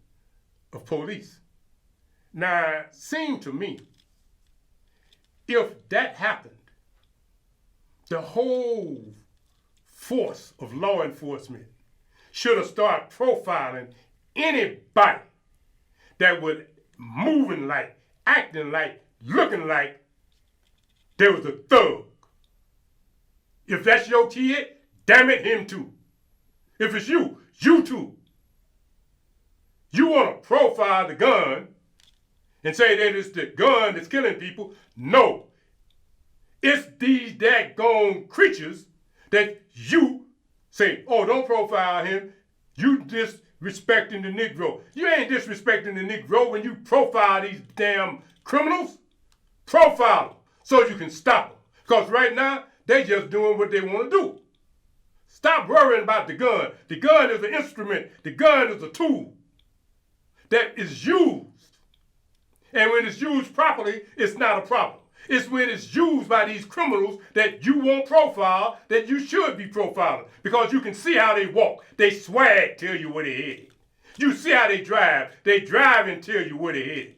of police. Now, it seemed to me, if that happened, the whole force of law enforcement should have started profiling anybody that was moving like, acting like, looking like there was a thug. If that's your kid, damn it, him too. If it's you, you too. You want to profile the gun and say that it's the gun that's killing people? No. It's these daggone creatures that you say, oh, don't profile him. You disrespecting the Negro. You ain't disrespecting the Negro when you profile these damn criminals. Profile them so you can stop them. Because right now, they just doing what they want to do. Stop worrying about the gun. The gun is an instrument. The gun is a tool that is used. And when it's used properly, it's not a problem. It's when it's used by these criminals that you won't profile, that you should be profiling. Because you can see how they walk. They swag, tell you where they're headed. You see how they drive. They drive and tell you where they're headed.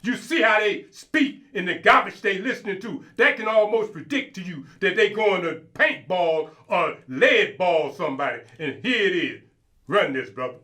You see how they speak in the garbage they listening to. That can almost predict to you that they going to paintball or lead ball somebody. And here it is. Run this, brother.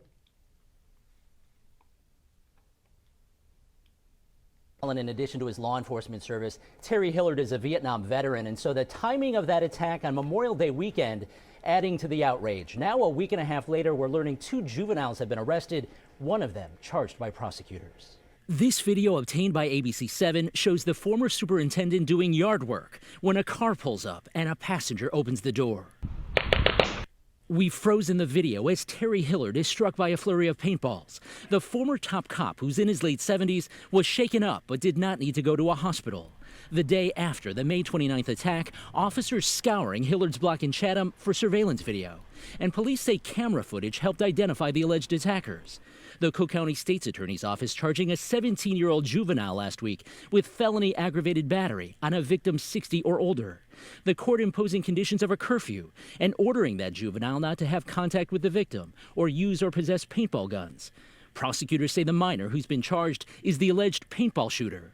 In addition to his law enforcement service, Terry Hillard is a Vietnam veteran, and so the timing of that attack on Memorial Day weekend adding to the outrage. Now, a week and a half later, we're learning 2 juveniles have been arrested, one of them charged by prosecutors. This video obtained by ABC7 shows the former superintendent doing yard work when a car pulls up and a passenger opens the door. We've frozen the video as Terry Hillard is struck by a flurry of paintballs. The former top cop, who's in his late 70s, was shaken up but did not need to go to a hospital. The day after the May 29th attack, officers scouring Hillard's block in Chatham for surveillance video. And police say camera footage helped identify the alleged attackers. The Cook County State's Attorney's Office charging a 17-year-old juvenile last week with felony aggravated battery on a victim 60 or older. The court imposing conditions of a curfew and ordering that juvenile not to have contact with the victim or use or possess paintball guns. Prosecutors say the minor who's been charged is the alleged paintball shooter.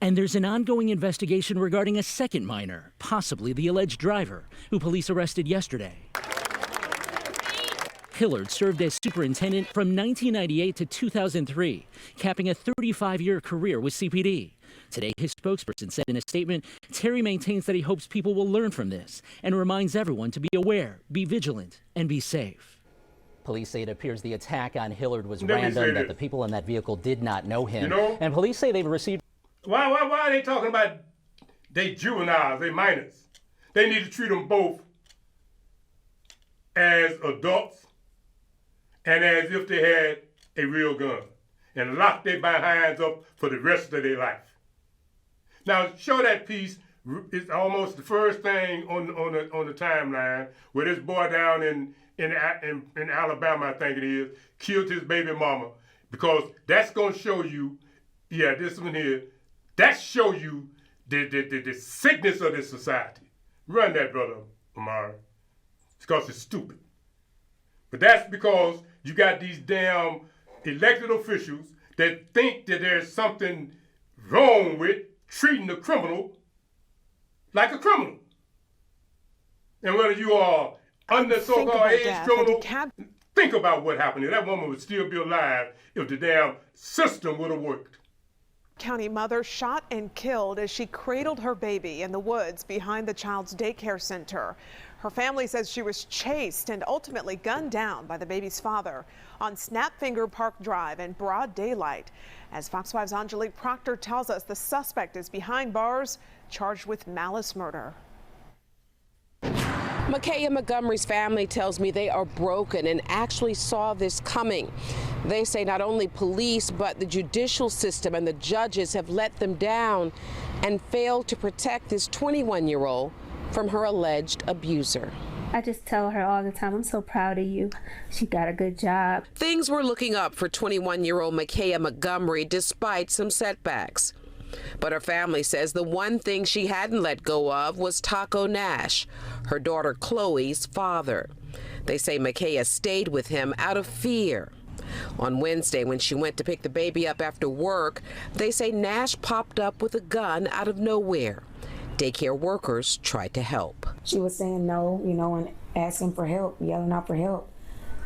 And there's an ongoing investigation regarding a second minor, possibly the alleged driver, who police arrested yesterday. Hillard served as superintendent from 1998 to 2003, capping a 35-year career with CPD. Today, his spokesperson said in a statement, Terry maintains that he hopes people will learn from this and reminds everyone to be aware, be vigilant, and be safe. Police say it appears the attack on Hillard was random, that the people in that vehicle did not know him. And police say they've received... Why are they talking about they juveniles, they minors? They need to treat them both as adults and as if they had a real gun and lock their behinds up for the rest of their life. Now, show that piece. It's almost the first thing on the timeline where this boy down in Alabama, I think it is, killed his baby mama, because that's going to show you, yeah, this one here, that show you the sickness of this society. Run that, brother Amari. It's because it's stupid. But that's because you got these damn elected officials that think that there's something wrong with treating a criminal like a criminal. And whether you are under so-called age criminal, think about what happened here. That woman would still be alive if the damn system would have worked. County mother shot and killed as she cradled her baby in the woods behind the child's daycare center. Her family says she was chased and ultimately gunned down by the baby's father on Snapfinger Park Drive in broad daylight. As Fox 5's Angelique Proctor tells us, the suspect is behind bars, charged with malice murder. Makaya Montgomery's family tells me they are broken and actually saw this coming. They say not only police, but the judicial system and the judges have let them down and failed to protect this 21-year-old from her alleged abuser. I just tell her all the time, I'm so proud of you. She got a good job. Things were looking up for 21-year-old Makaya Montgomery despite some setbacks. But her family says the one thing she hadn't let go of was Taco Nash, her daughter Chloe's father. They say Makaya stayed with him out of fear. On Wednesday, when she went to pick the baby up after work, they say Nash popped up with a gun out of nowhere. Daycare workers tried to help. She was saying no, and asking for help, yelling out for help.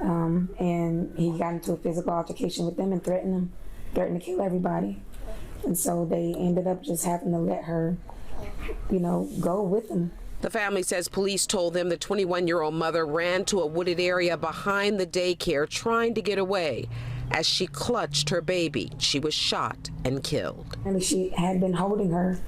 And he got into a physical altercation with them and threatened to kill everybody. And so they ended up just having to let her, go with him. The family says police told them the 21-year-old mother ran to a wooded area behind the daycare trying to get away. As she clutched her baby, she was shot and killed. And she had been holding her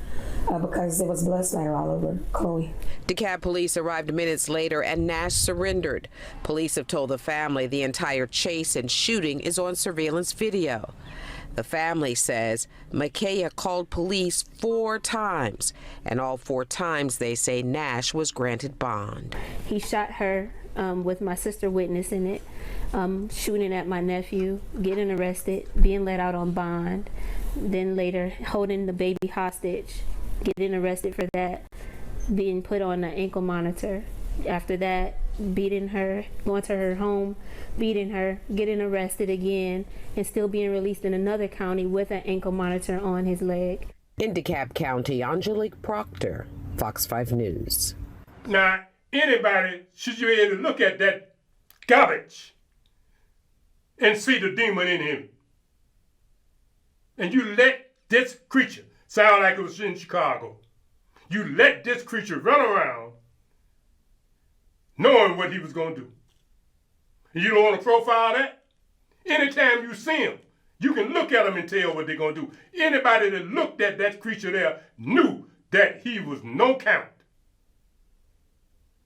because there was blood splatter all over Chloe. DeKalb police arrived minutes later and Nash surrendered. Police have told the family the entire chase and shooting is on surveillance video. The family says Micaiah called police 4 times, and all 4 times they say Nash was granted bond. He shot her with my sister witnessing it, shooting at my nephew, getting arrested, being let out on bond, then later holding the baby hostage, getting arrested for that, being put on an ankle monitor. After that, beating her, going to her home, beating her, getting arrested again, and still being released in another county with an ankle monitor on his leg. In DeKalb County, Angelique Proctor, Fox 5 News. Now, anybody should be able to look at that garbage and see the demon in him. And you let this creature, sound like it was in Chicago, you let this creature run around knowing what he was going to do. And you don't want to profile that? Anytime you see him, you can look at them and tell what they're going to do. Anybody that looked at that creature there knew that he was no count.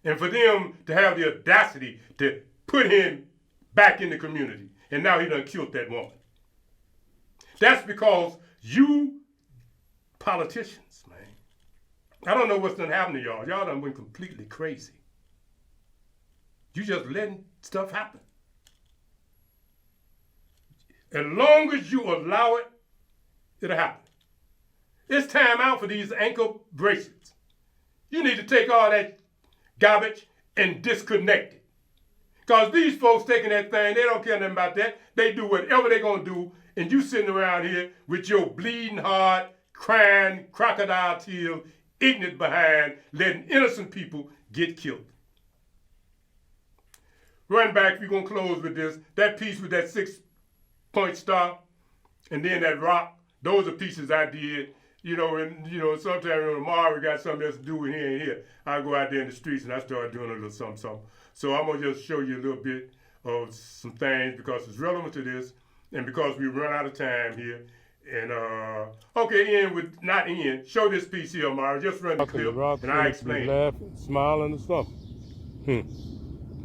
And for them to have the audacity to put him back in the community, and now he done killed that woman. That's because you politicians, man, I don't know what's done happened to y'all. Y'all done went completely crazy. You just letting stuff happen. As long as you allow it, it'll happen. It's time out for these ankle bracelets. You need to take all that garbage and disconnect it. Because these folks taking that thing, they don't care nothing about that. They do whatever they're going to do, and you sitting around here with your bleeding heart, crying, crocodile tears, ignorant behind, letting innocent people get killed. Run back, we're going to close with this. That piece with that 6-point star, and then that rock, those are pieces I did. Sometimes tomorrow we got something else to do with here and here. I go out there in the streets and I start doing a little something. So I'm going to just show you a little bit of some things because it's relevant to this and because we run out of time here. And, show this piece here, Mara. Just run the clip and I explain. Laughing, smiling or something.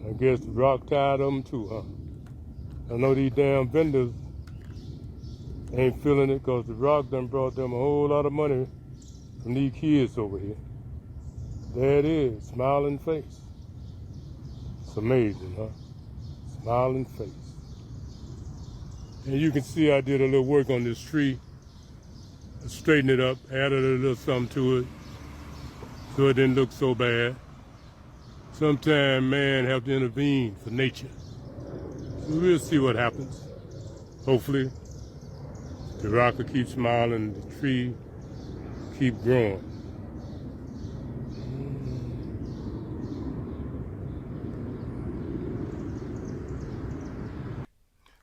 I guess the rock tired of them too, huh? I know these damn vendors ain't feeling it because the rock done brought them a whole lot of money from these kids over here. There it is, smiling face. It's amazing, huh? Smiling face. And you can see I did a little work on this tree. I straightened it up, added a little something to it so it didn't look so bad. Sometimes man have to intervene for nature. So we'll see what happens. Hopefully, the rock will keep smiling, the tree keep growing.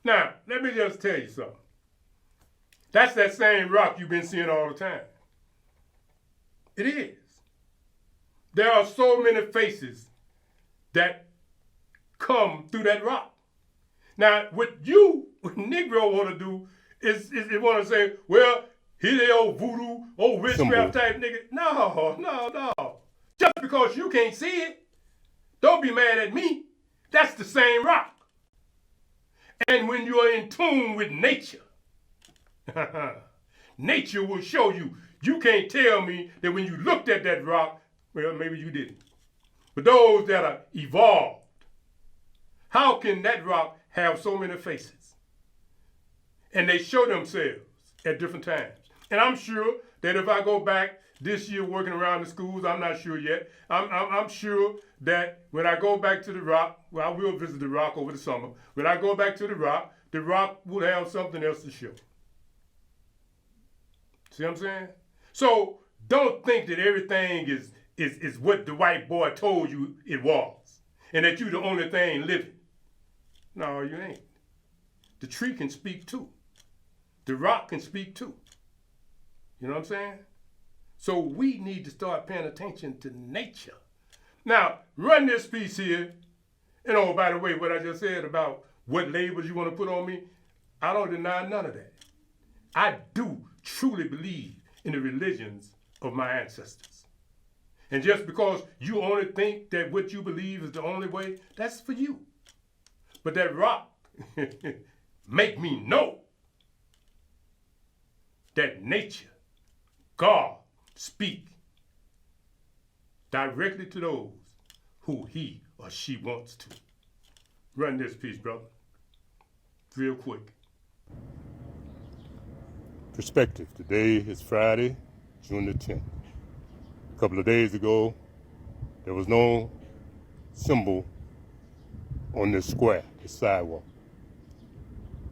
Now, let me just tell you something. That's that same rock you've been seeing all the time. It is. There are so many faces that come through that rock. Now, what Negro want to do is they want to say, well, he the old voodoo, old witchcraft type nigga. No. Just because you can't see it, don't be mad at me. That's the same rock. And when you are in tune with nature, nature will show you. You can't tell me that when you looked at that rock, well, maybe you didn't. But those that are evolved, how can that rock have so many faces? And they show themselves at different times. And I'm sure that if I go back this year working around the schools, I'm not sure yet, I'm sure that when I go back to the rock, well, I will visit the rock over the summer. When I go back to the rock, The Rock would have something else to show. See what I'm saying? So don't think that everything is what the white boy told you it was, and that you the only thing living. No, you ain't. The tree can speak too. The rock can speak too. You know what I'm saying? So we need to start paying attention to nature. Now, run this piece here. And oh, by the way, what I just said about what labels you want to put on me, I don't deny none of that. I do truly believe in the religions of my ancestors. And just because you only think that what you believe is the only way, that's for you. But that rock make me know that nature, God, speak directly to those who he or she wants to. Run this piece, brother. Real quick. Perspective. Today is Friday, June the 10th. A couple of days ago, there was no symbol on this square, this sidewalk.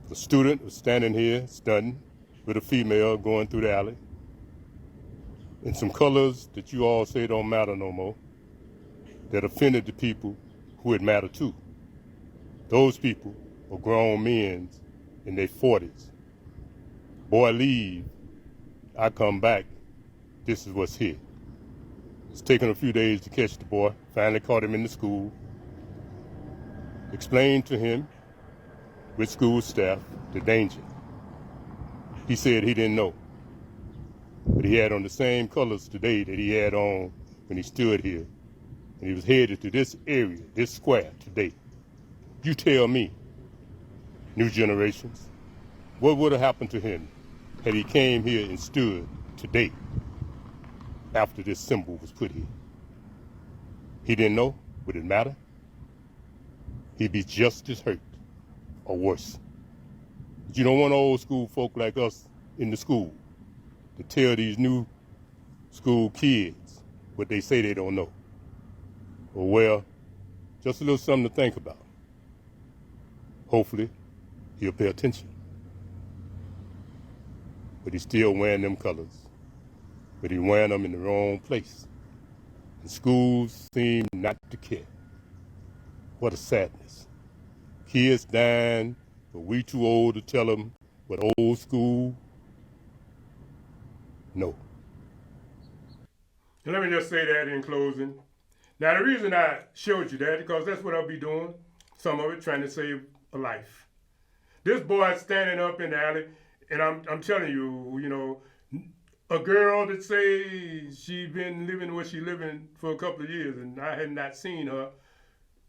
The student was standing here, studying, with a female going through the alley in some colors that you all say don't matter no more, that offended the people who it mattered to. Those people were grown men in their 40s. Boy leave, I come back, this is what's here. It's taken a few days to catch the boy, finally caught him in the school, explained to him with school staff the danger. He said he didn't know, but he had on the same colors today that he had on when he stood here, and he was headed to this area, this square today. You tell me, new generations, what would have happened to him had he came here and stood today after this symbol was put here? He didn't know. Would it matter? He'd be just as hurt or worse. But you don't want old school folk like us in the school to tell these new school kids what they say they don't know. Well, just a little something to think about. Hopefully, he'll pay attention. But he's still wearing them colors. But he's wearing them in the wrong place. And schools seem not to care. What a sadness. Kids dying, but we too old to tell them what old school. No. And let me just say that in closing. Now, the reason I showed you that, because that's what I'll be doing, some of it trying to save a life. This boy standing up in the alley, and I'm telling you, you know, a girl that say she's been living where she living for a couple of years, and I had not seen her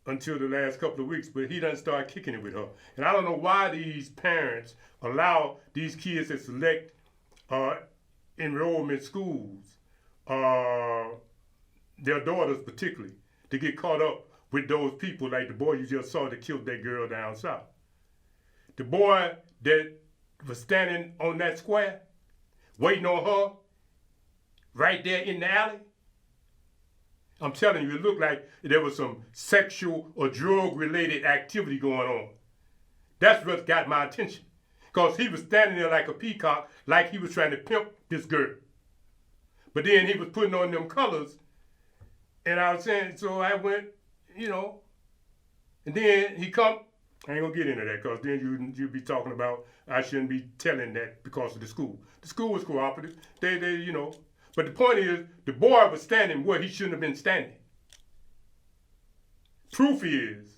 until the last couple of weeks, but he done start kicking it with her. And I don't know why these parents allow these kids to select enrollment schools, their daughters particularly, to get caught up with those people like the boy you just saw that killed that girl down south. The boy that was standing on that square, waiting on her, right there in the alley, I'm telling you, it looked like there was some sexual or drug-related activity going on. That's what got my attention. Because he was standing there like a peacock, like he was trying to pimp this girl. But then he was putting on them colors, and I was saying, so I went, you know, and then he come, I ain't gonna get into that, because then you'd be talking about I shouldn't be telling that because of the school. The school was cooperative. They you know. But the point is, the boy was standing where he shouldn't have been standing. Proof is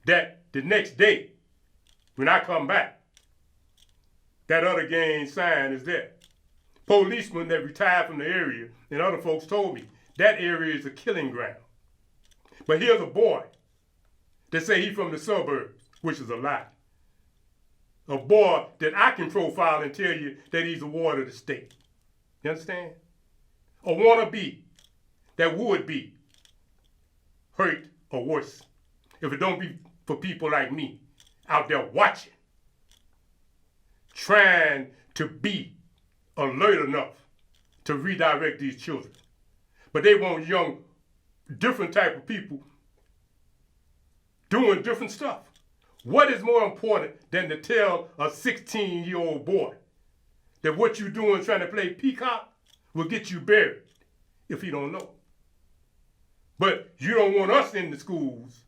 that the next day, when I come back, that other gang sign is there. Policemen that retired from the area and other folks told me that area is a killing ground. But here's a boy that say he's from the suburbs, which is a lie. A boy that I can profile and tell you that he's a ward of the state. You understand? A wannabe that would be hurt or worse if it don't be for people like me out there watching, trying to be alert enough to redirect these children. But they want young, different type of people doing different stuff. What is more important than to tell a 16-year-old boy that what you're doing trying to play peacock will get you buried if he don't know? But you don't want us in the schools,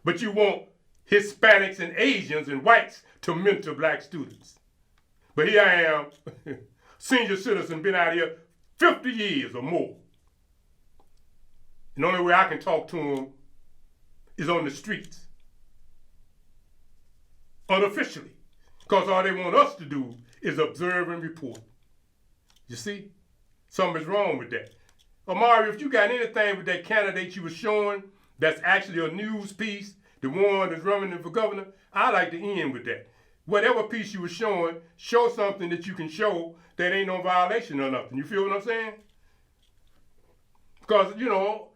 but you want Hispanics and Asians and whites to mentor black students. But here I am, senior citizen, been out here 50 years or more. And the only way I can talk to them is on the streets, unofficially, because all they want us to do is observe and report. You see, something's wrong with that. Amari, if you got anything with that candidate you were showing that's actually a news piece, the one that's running for governor, I like to end with that. Whatever piece you were showing, show something that you can show that ain't no violation or nothing. You feel what I'm saying? Because, you know,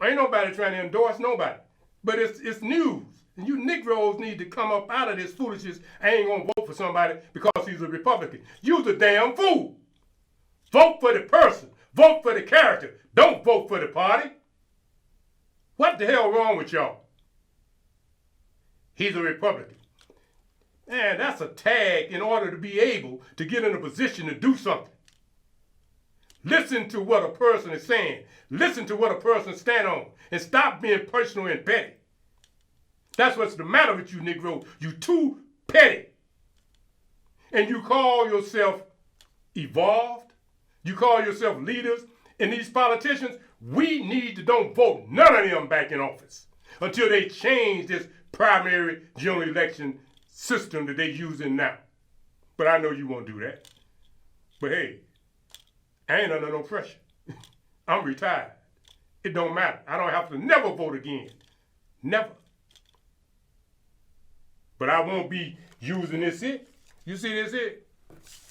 ain't nobody trying to endorse nobody. But it's news. And you Negroes need to come up out of this foolishness. I ain't gonna vote for somebody because he's a Republican. You's a damn fool. Vote for the person. Vote for the character. Don't vote for the party. What the hell wrong with y'all? He's a Republican. Man, that's a tag in order to be able to get in a position to do something. Listen to what a person is saying. Listen to what a person stand on. And stop being personal and petty. That's what's the matter with you Negroes. You too petty. And you call yourself evolved. You call yourself leaders. And these politicians, we need to don't vote none of them back in office until they change this primary general election system that they're using now. But I know you won't do that. But hey, I ain't under no pressure. I'm retired. It don't matter. I don't have to never vote again. Never. But I won't be using this it. You see this it?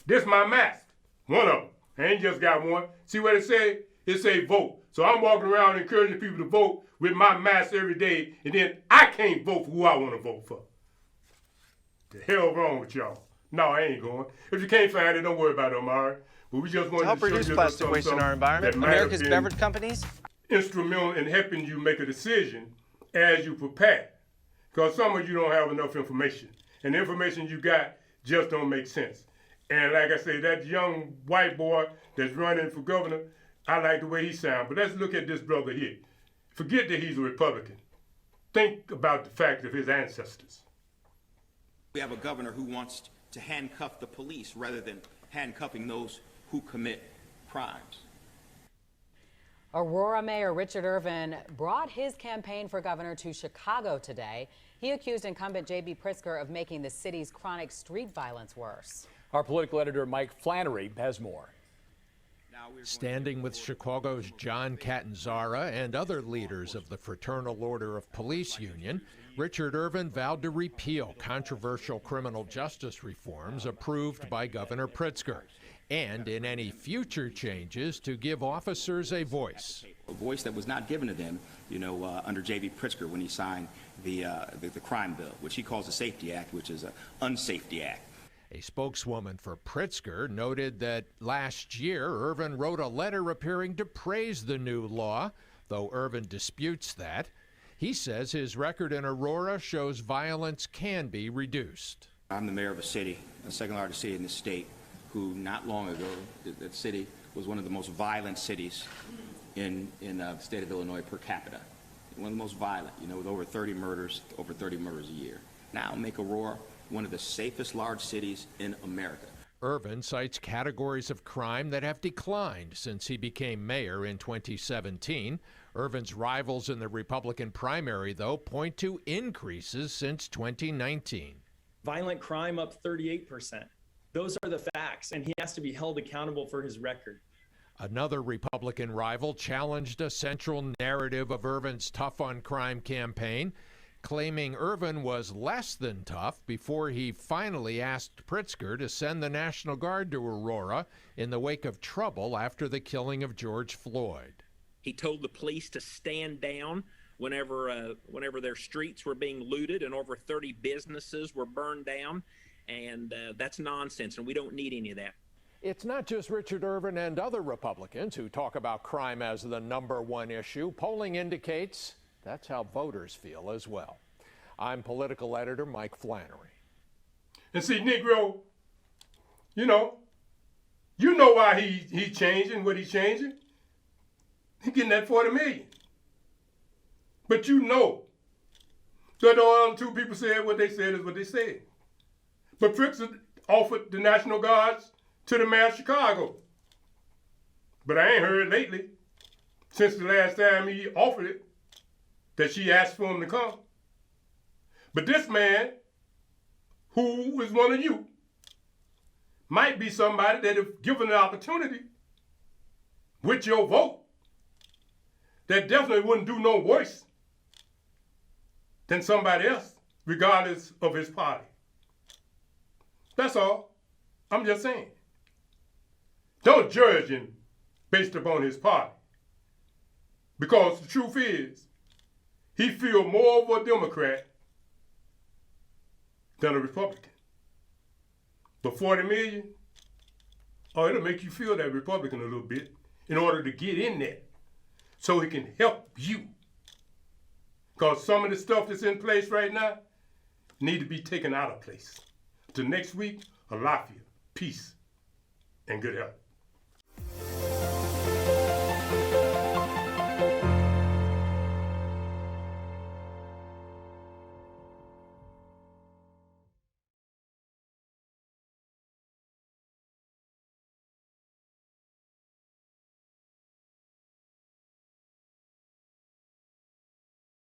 This my mask. One of them. I ain't just got one. See what it say? It say vote. So I'm walking around encouraging people to vote with my mask every day, and then I can't vote for who I want to vote for. The hell wrong with y'all? No, I ain't going. If you can't find it, don't worry about it, Omari. But we just want to help reduce plastic waste in our environment, America's beverage companies instrumental in helping you make a decision as you prepare. Because some of you don't have enough information. And the information you got just don't make sense. And like I say, that young white boy that's running for governor, I like the way he sounds. But let's look at this brother here. Forget that he's a Republican. Think about the fact of his ancestors. We have a governor who wants to handcuff the police rather than handcuffing those who commit crimes. Aurora Mayor Richard Irvin brought his campaign for governor to Chicago today. He accused incumbent J.B. Pritzker of making the city's chronic street violence worse. Our political editor Mike Flannery has more. Standing with Chicago's John Catanzara and other leaders of the Fraternal Order of Police Union, Richard Irvin vowed to repeal controversial criminal justice reforms approved by Governor Pritzker, and in any future changes to give officers a voice. A voice that was not given to them, under J.B. Pritzker when he signed the crime bill, which he calls the Safety Act, which is an unsafety act. A spokeswoman for Pritzker noted that last year Irvin wrote a letter appearing to praise the new law, though Irvin disputes that. He says his record in Aurora shows violence can be reduced. I'm the mayor of a city, the second largest city in the state, who not long ago, that city was one of the most violent cities in the state of Illinois per capita. One of the most violent, with over 30 murders a year. Now make Aurora one of the safest large cities in America. Irvin cites categories of crime that have declined since he became mayor in 2017. Irvin's rivals in the Republican primary, though, point to increases since 2019. Violent crime up 38%. Those are the facts, and he has to be held accountable for his record. Another Republican rival challenged a central narrative of Irvin's tough on crime campaign, claiming Irvin was less than tough before he finally asked Pritzker to send the National Guard to Aurora in the wake of trouble after the killing of George Floyd. He told the police to stand down whenever their streets were being looted and over 30 businesses were burned down, and that's nonsense, and we don't need any of that. It's not just Richard Irvin and other Republicans who talk about crime as the #1 issue. Polling indicates that's how voters feel as well. I'm political editor Mike Flannery. And see, Negro, you know why he's changing what he's changing. He's getting that $40 million. But you know that all the two people said what they said is what they said. But Pritzker offered the National Guards to the mayor of Chicago. But I ain't heard lately, since the last time he offered it, that she asked for him to come. But this man, who is one of you, might be somebody that if given the opportunity with your vote, that definitely wouldn't do no worse than somebody else, regardless of his party. That's all. I'm just saying. Don't judge him based upon his party. Because the truth is, he feels more of a Democrat than a Republican. But $40 million, oh, it'll make you feel that Republican a little bit in order to get in there so he can help you. Because some of the stuff that's in place right now need to be taken out of place. Till next week, Alafia, peace, and good health.